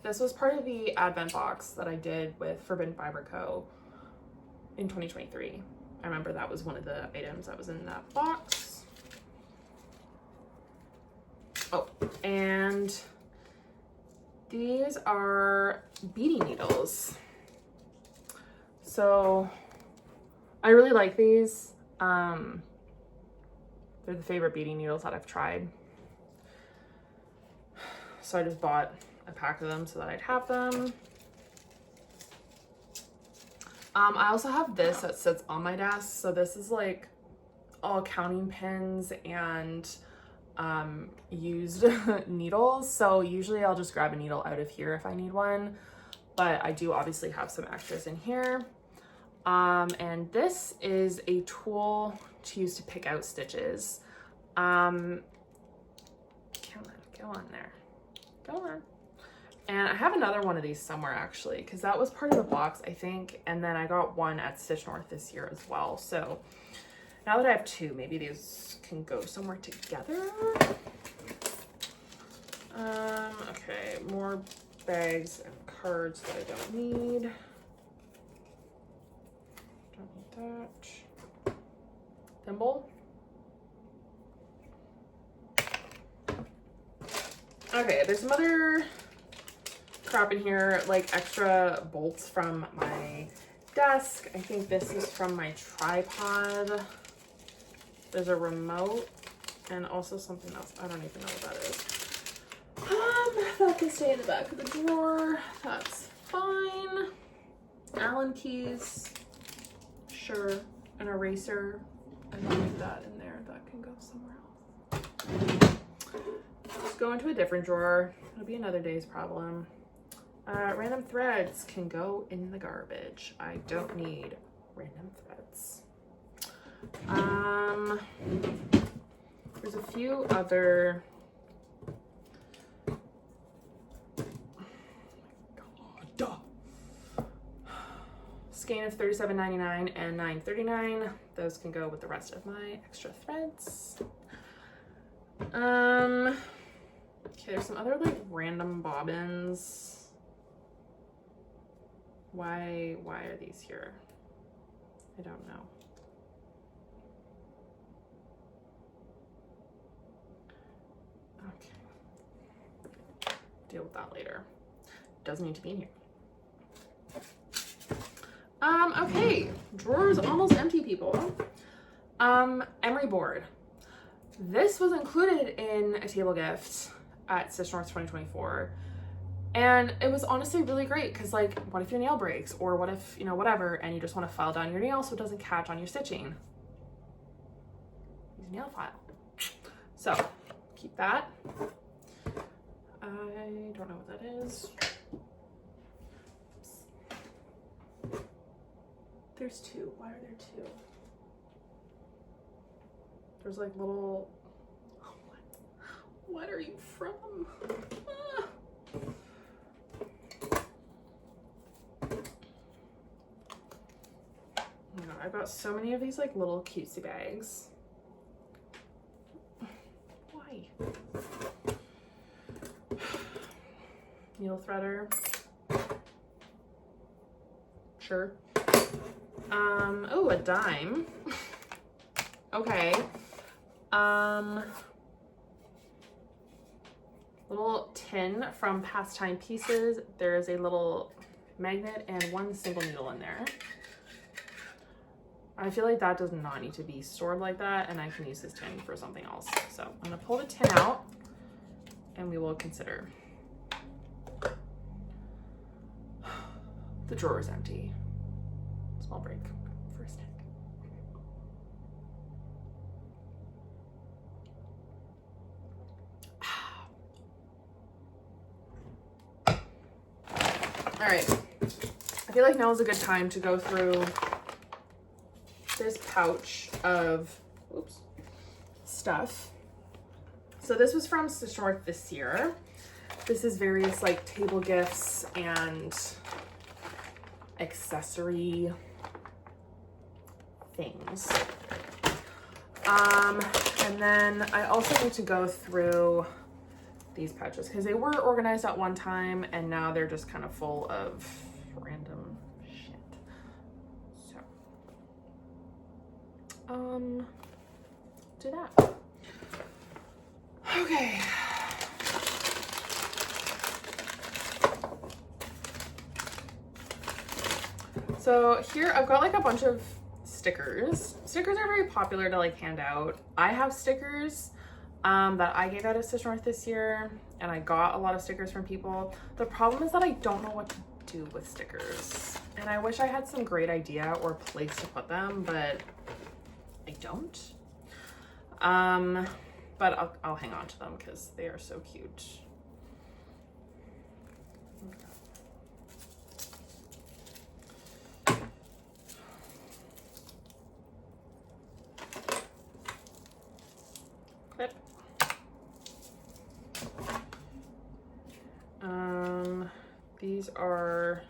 This was part of the advent box that I did with Forbidden Fiber Co. in 2023. I remember that was one of the items that was in that box. Oh, and these are beading needles. So I really like these. They're the favorite beading needles that I've tried. So I just bought a pack of them so that I'd have them. I also have this that sits on my desk. So this is like all counting pins and used needles. So usually I'll just grab a needle out of here if I need one, but I do obviously have some extras in here. And this is a tool to use to pick out stitches. Come on, go on there. Go on. And I have another one of these somewhere actually, because that was part of the box, I think. And then I got one at Stitch North this year as well. So now that I have two, maybe these can go somewhere together. Okay, more bags and cards that I don't need. Don't need that. Thimble. Okay, there's some other crap in here, like extra bolts from my desk. I think this is from my tripod. There's a remote and also something else. I don't even know what that is. That can stay in the back of the drawer. That's fine. Allen keys. Sure. An eraser. I don't need that in there. That can go somewhere else. Just go into a different drawer. It'll be another day's problem. Random threads can go in the garbage. I don't need random threads. There's a few other. Skein of $37.99 and $9.39. Those can go with the rest of my extra threads. Okay, there's some other like random bobbins. Why are these here? I don't know. Okay. Deal with that later. Doesn't need to be in here. Okay, drawers almost empty, people. Emery board. This was included in a table gift at Stitch North 2024. And it was honestly really great because, like, what if your nail breaks, or what if, you know, whatever, and you just want to file down your nail so it doesn't catch on your stitching? Use a nail file. So keep that. I don't know what that is. There's two. Why are there two? There's like little. Oh, what are you from? Ah. I've got so many of these like little cutesy bags. Why? Needle threader. Sure. Oh, a dime. Okay. Little tin from Pastime Pieces. There is a little magnet and one single needle in there. I feel like that does not need to be stored like that, and I can use this tin for something else. So I'm gonna pull the tin out and we will consider. The drawer is empty. Small break for a snack. All right, I feel like now is a good time to go through this pouch of stuff. So this was from Stitch North this year. This is various like table gifts and accessory things. And then I also need to go through these pouches because they were organized at one time and now they're just kind of full of random shit. So do that. Okay. So here I've got like a bunch of stickers. Stickers are very popular to like hand out. I have stickers that I gave out at Stitch North this year, and I got a lot of stickers from people. The problem is that I don't know what to do with stickers, and I wish I had some great idea or place to put them, but I don't. But I'll hang on to them because they are so cute. Clip. These are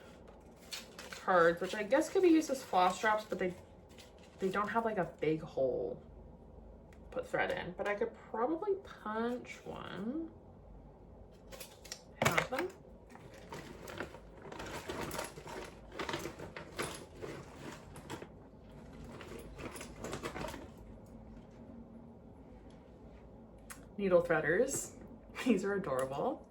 cards, which I guess could be used as floss drops, but they don't have like a big hole to put thread in. But I could probably punch one. Hang on to them. Needle threaders. These are adorable.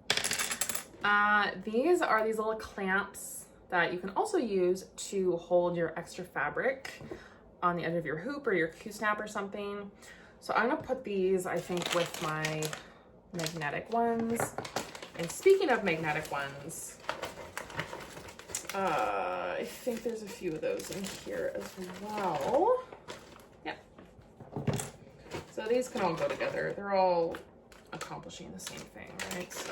These are these little clamps that you can also use to hold your extra fabric on the edge of your hoop or your Q-snap or something. So I'm gonna put these, I think, with my magnetic ones. And speaking of magnetic ones, I think there's a few of those in here as well. Yep. So these can all go together. They're all accomplishing the same thing, right? So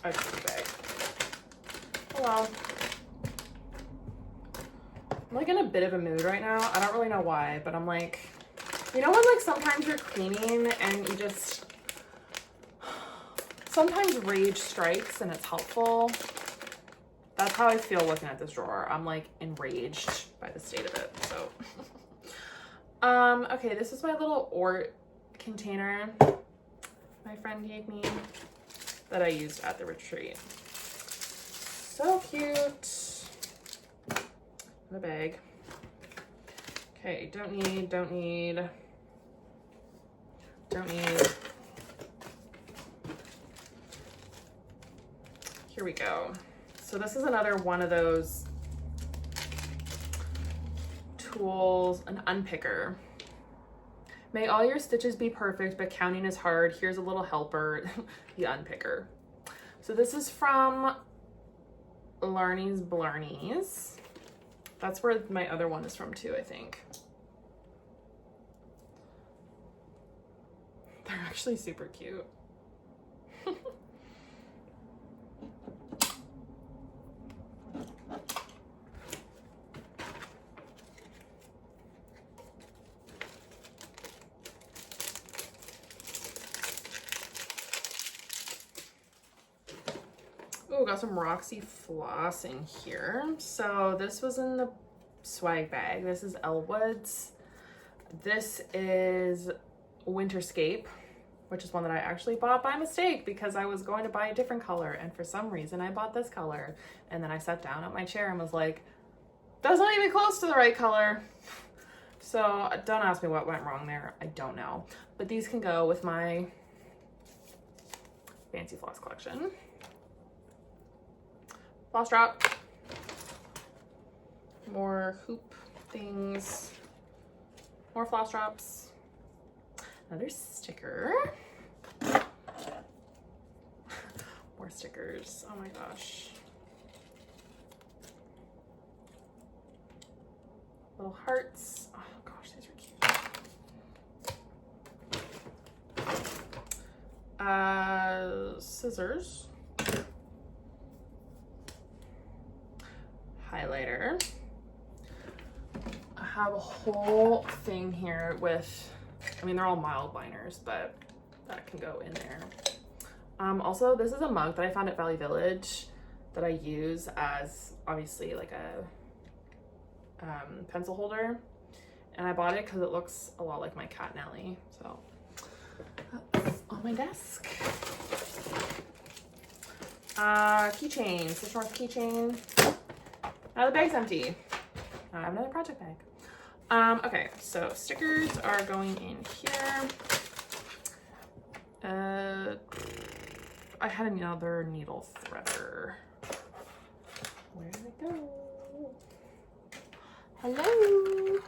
I just put a bag. Oh well. I'm like in a bit of a mood right now. I don't really know why, but I'm like, you know when like sometimes you're cleaning and you just, sometimes rage strikes and it's helpful. That's how I feel looking at this drawer. I'm like enraged by the state of it, so. Okay, this is my little Ort container my friend gave me that I used at the retreat. So cute. In a bag. Okay, don't need. Here we go. So this is another one of those tools, an unpicker. May all your stitches be perfect, but counting is hard. Here's a little helper, the unpicker. So this is from Larnies Blarnies. That's where my other one is from too, I think. They're actually super cute. Ooh, got some Roxy floss in here. So this was in the swag bag. This is Elwood's. This is Winterscape, which is one that I actually bought by mistake because I was going to buy a different color, and for some reason I bought this color. And then I sat down at my chair and was like, that's not even close to the right color. So don't ask me what went wrong there. I don't know. But these can go with my fancy floss collection. Floss drop. More hoop things. More floss drops. Another sticker. More stickers. Oh my gosh. Little hearts. Oh gosh, these are cute. Scissors. Highlighter. I have a whole thing here with, I mean, they're all mild liners, but that can go in there. Also, this is a mug that I found at Valley Village that I use as obviously like a pencil holder. And I bought it because it looks a lot like my cat Nellie. So that's on my desk. Keychain, Stitch North keychain. Now the bag's empty. Now I have another project bag. Okay, so stickers are going in here. I had another needle threader. Where did it go? Hello.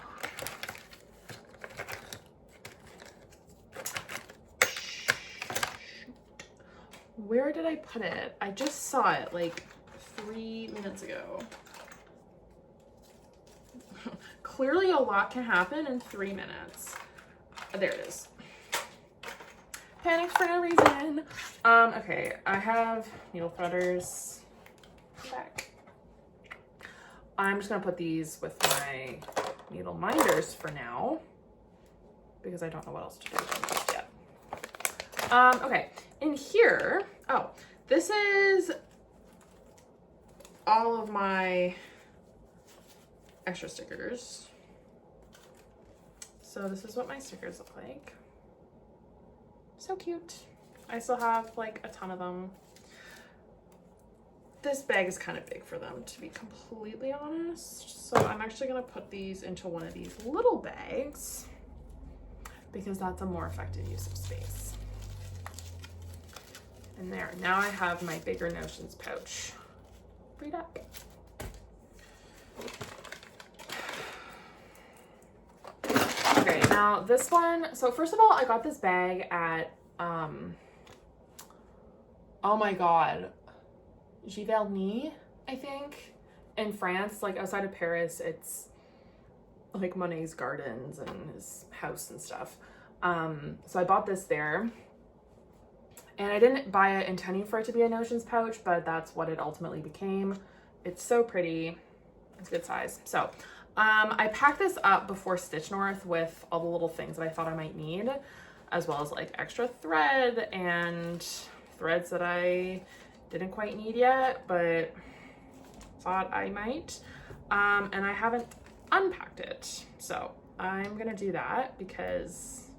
Where did I put it? I just saw it like 3 minutes ago. clearly a lot can happen in 3 minutes. There it is. Panic for no reason. Okay, I have needle threaders back. I'm just gonna put these with my needle minders for now because I don't know what else to do with them just yet. Okay, in here, oh, this is all of my extra stickers. So this is what my stickers look like. So cute. I still have like a ton of them. This bag is kind of big for them, to be completely honest. So I'm actually gonna put these into one of these little bags because that's a more effective use of space. And there, now I have my bigger notions pouch freed up. Okay, now this one, so first of all, I got this bag at, oh my God, Giverny, I think, in France, like outside of Paris. It's like Monet's gardens and his house and stuff. So I bought this there, and I didn't buy it intending for it to be a notions pouch, but that's what it ultimately became. It's so pretty. It's a good size. So I packed this up before Stitch North with all the little things that I thought I might need, as well as like extra thread and threads that I didn't quite need yet, but thought I might. And I haven't unpacked it. So I'm gonna do that because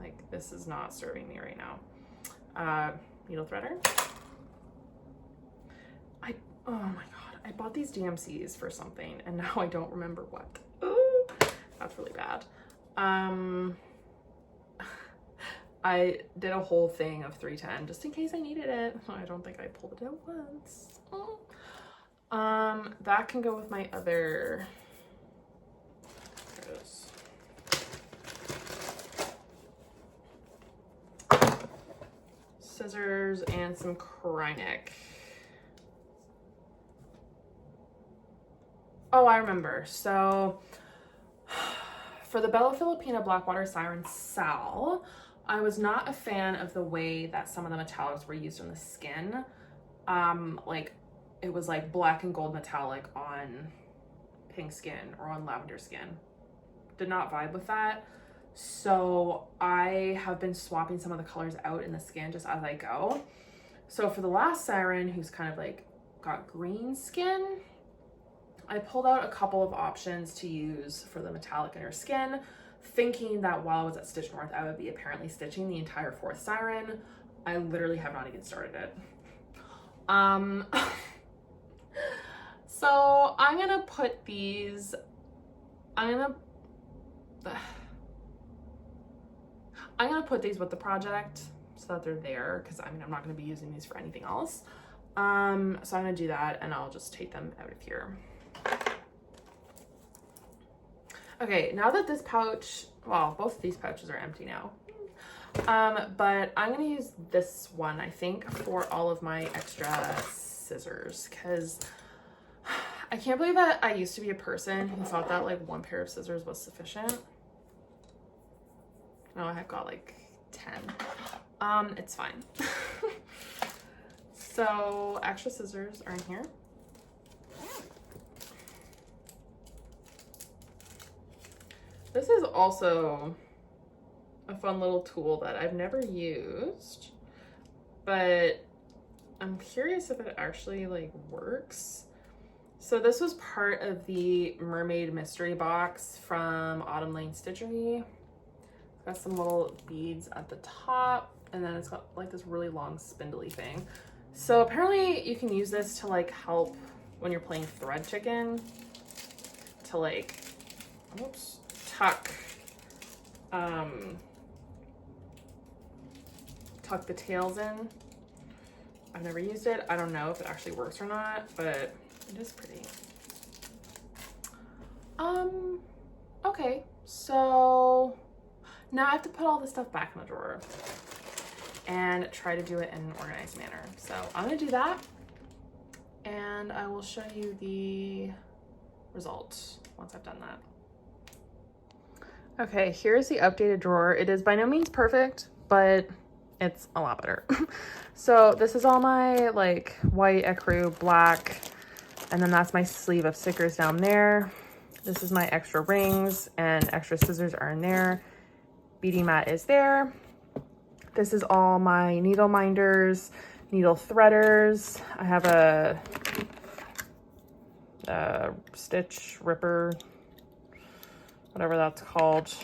like this is not serving me right now. Needle threader. Oh my God, I bought these DMCs for something and now I don't remember what. Ooh, that's really bad. I did a whole thing of 310 just in case I needed it. I don't think I pulled it out once. Oh. That can go with my other. There it is. Scissors and some Krynic. Oh, I remember. So for the Bella Filipina Blackwater Siren Sal, I was not a fan of the way that some of the metallics were used on the skin. Like it was like black and gold metallic on pink skin or on lavender skin. Did not vibe with that. So I have been swapping some of the colors out in the skin just as I go. So for the last siren, who's kind of like got green skin, I pulled out a couple of options to use for the metallic in her skin, thinking that while I was at Stitch North, I would be apparently stitching the entire 4th siren. I literally have not even started it. So I'm gonna put these, I'm gonna put these with the project so that they're there, because I mean, I'm not gonna be using these for anything else. So I'm gonna do that and I'll just take them out of here. Okay, now that this pouch, well, both of these pouches are empty now. But I'm gonna use this one, I think, for all of my extra scissors, because I can't believe that I used to be a person who thought that like one pair of scissors was sufficient. Now I've got like 10. It's fine. So extra scissors are in here. This is also a fun little tool that I've never used, but I'm curious if it actually like works. So this was part of the Mermaid Mystery Box from Autumn Lane Stitchery. It's got some little beads at the top, and then it's got like this really long spindly thing. So apparently you can use this to like help when you're playing thread chicken to like, oops, tuck the tails in. I've never used it. I don't know if it actually works or not, but it is pretty. Okay, so now I have to put all this stuff back in the drawer and try to do it in an organized manner. So I'm gonna do that, and I will show you the result once I've done that. Okay, here's the updated drawer. It is by no means perfect, but it's a lot better. So this is all my like white, ecru, black, and then that's my sleeve of stickers down there. This is my extra rings and extra scissors are in there. Beading mat is there. This is all my needle minders, needle threaders. I have a stitch ripper, whatever that's called.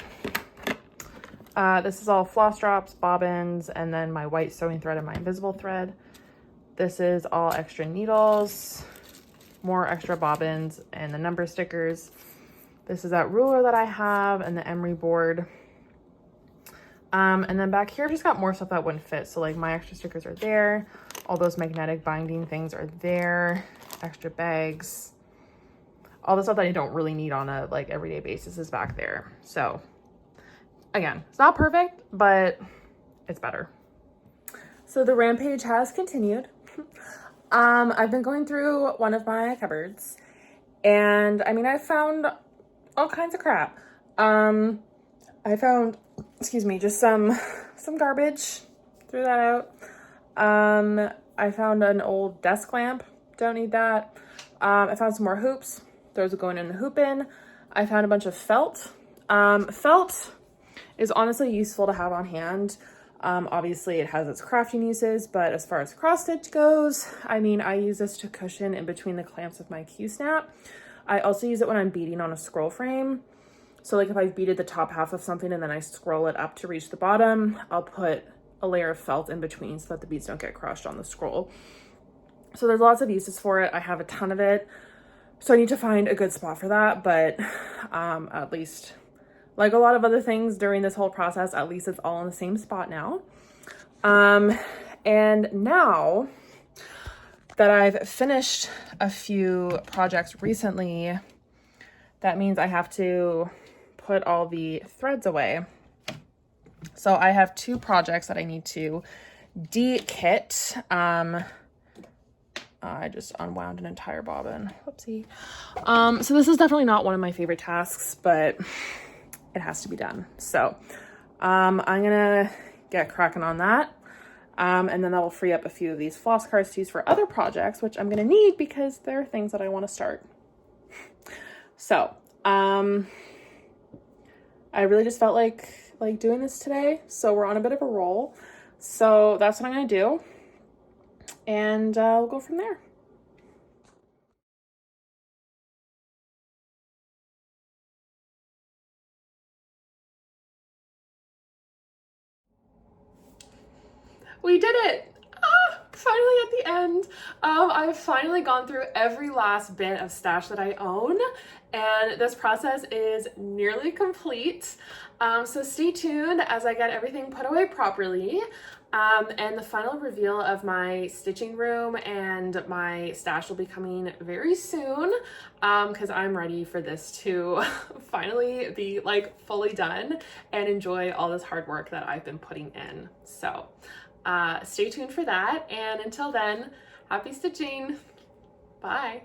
This is all floss drops, bobbins, and then my white sewing thread and my invisible thread. This is all extra needles, more extra bobbins, and the number stickers. This is that ruler that I have and the emery board. And then back here, I've just got more stuff that wouldn't fit. So like my extra stickers are there. All those magnetic binding things are there. Extra bags. All the stuff that I don't really need on a like everyday basis is back there. So again, it's not perfect, but it's better. So the rampage has continued. I've been going through one of my cupboards and I mean, I found all kinds of crap. I found, excuse me, just some garbage, threw that out. I found an old desk lamp, don't need that. I found some more hoops, those are going in the hoop bin. I found a bunch of felt. Felt is honestly useful to have on hand. Obviously it has its crafting uses, but as far as cross stitch goes, I mean, I use this to cushion in between the clamps of my Q-snap. I also use it when I'm beading on a scroll frame. So like if I've beaded the top half of something and then I scroll it up to reach the bottom, I'll put a layer of felt in between so that the beads don't get crushed on the scroll. So there's lots of uses for it. I have a ton of it. So I need to find a good spot for that, but at least like a lot of other things during this whole process, at least it's all in the same spot now. And now that I've finished a few projects recently, that means I have to put all the threads away. So I have 2 projects that I need to de-kit. I just unwound an entire bobbin. Whoopsie. So this is definitely not one of my favorite tasks, but it has to be done. So I'm gonna get cracking on that. And then that will free up a few of these floss cards to use for other projects, which I'm gonna need because there are things that I want to start. So I really just felt like doing this today. So we're on a bit of a roll. So that's what I'm gonna do. And we'll go from there. We did it! Finally at the end. I've finally gone through every last bit of stash that I own, and this process is nearly complete. So stay tuned as I get everything put away properly. And the final reveal of my stitching room and my stash will be coming very soon, because I'm ready for this to finally be like fully done and enjoy all this hard work that I've been putting in. So stay tuned for that, and until then, happy stitching. Bye.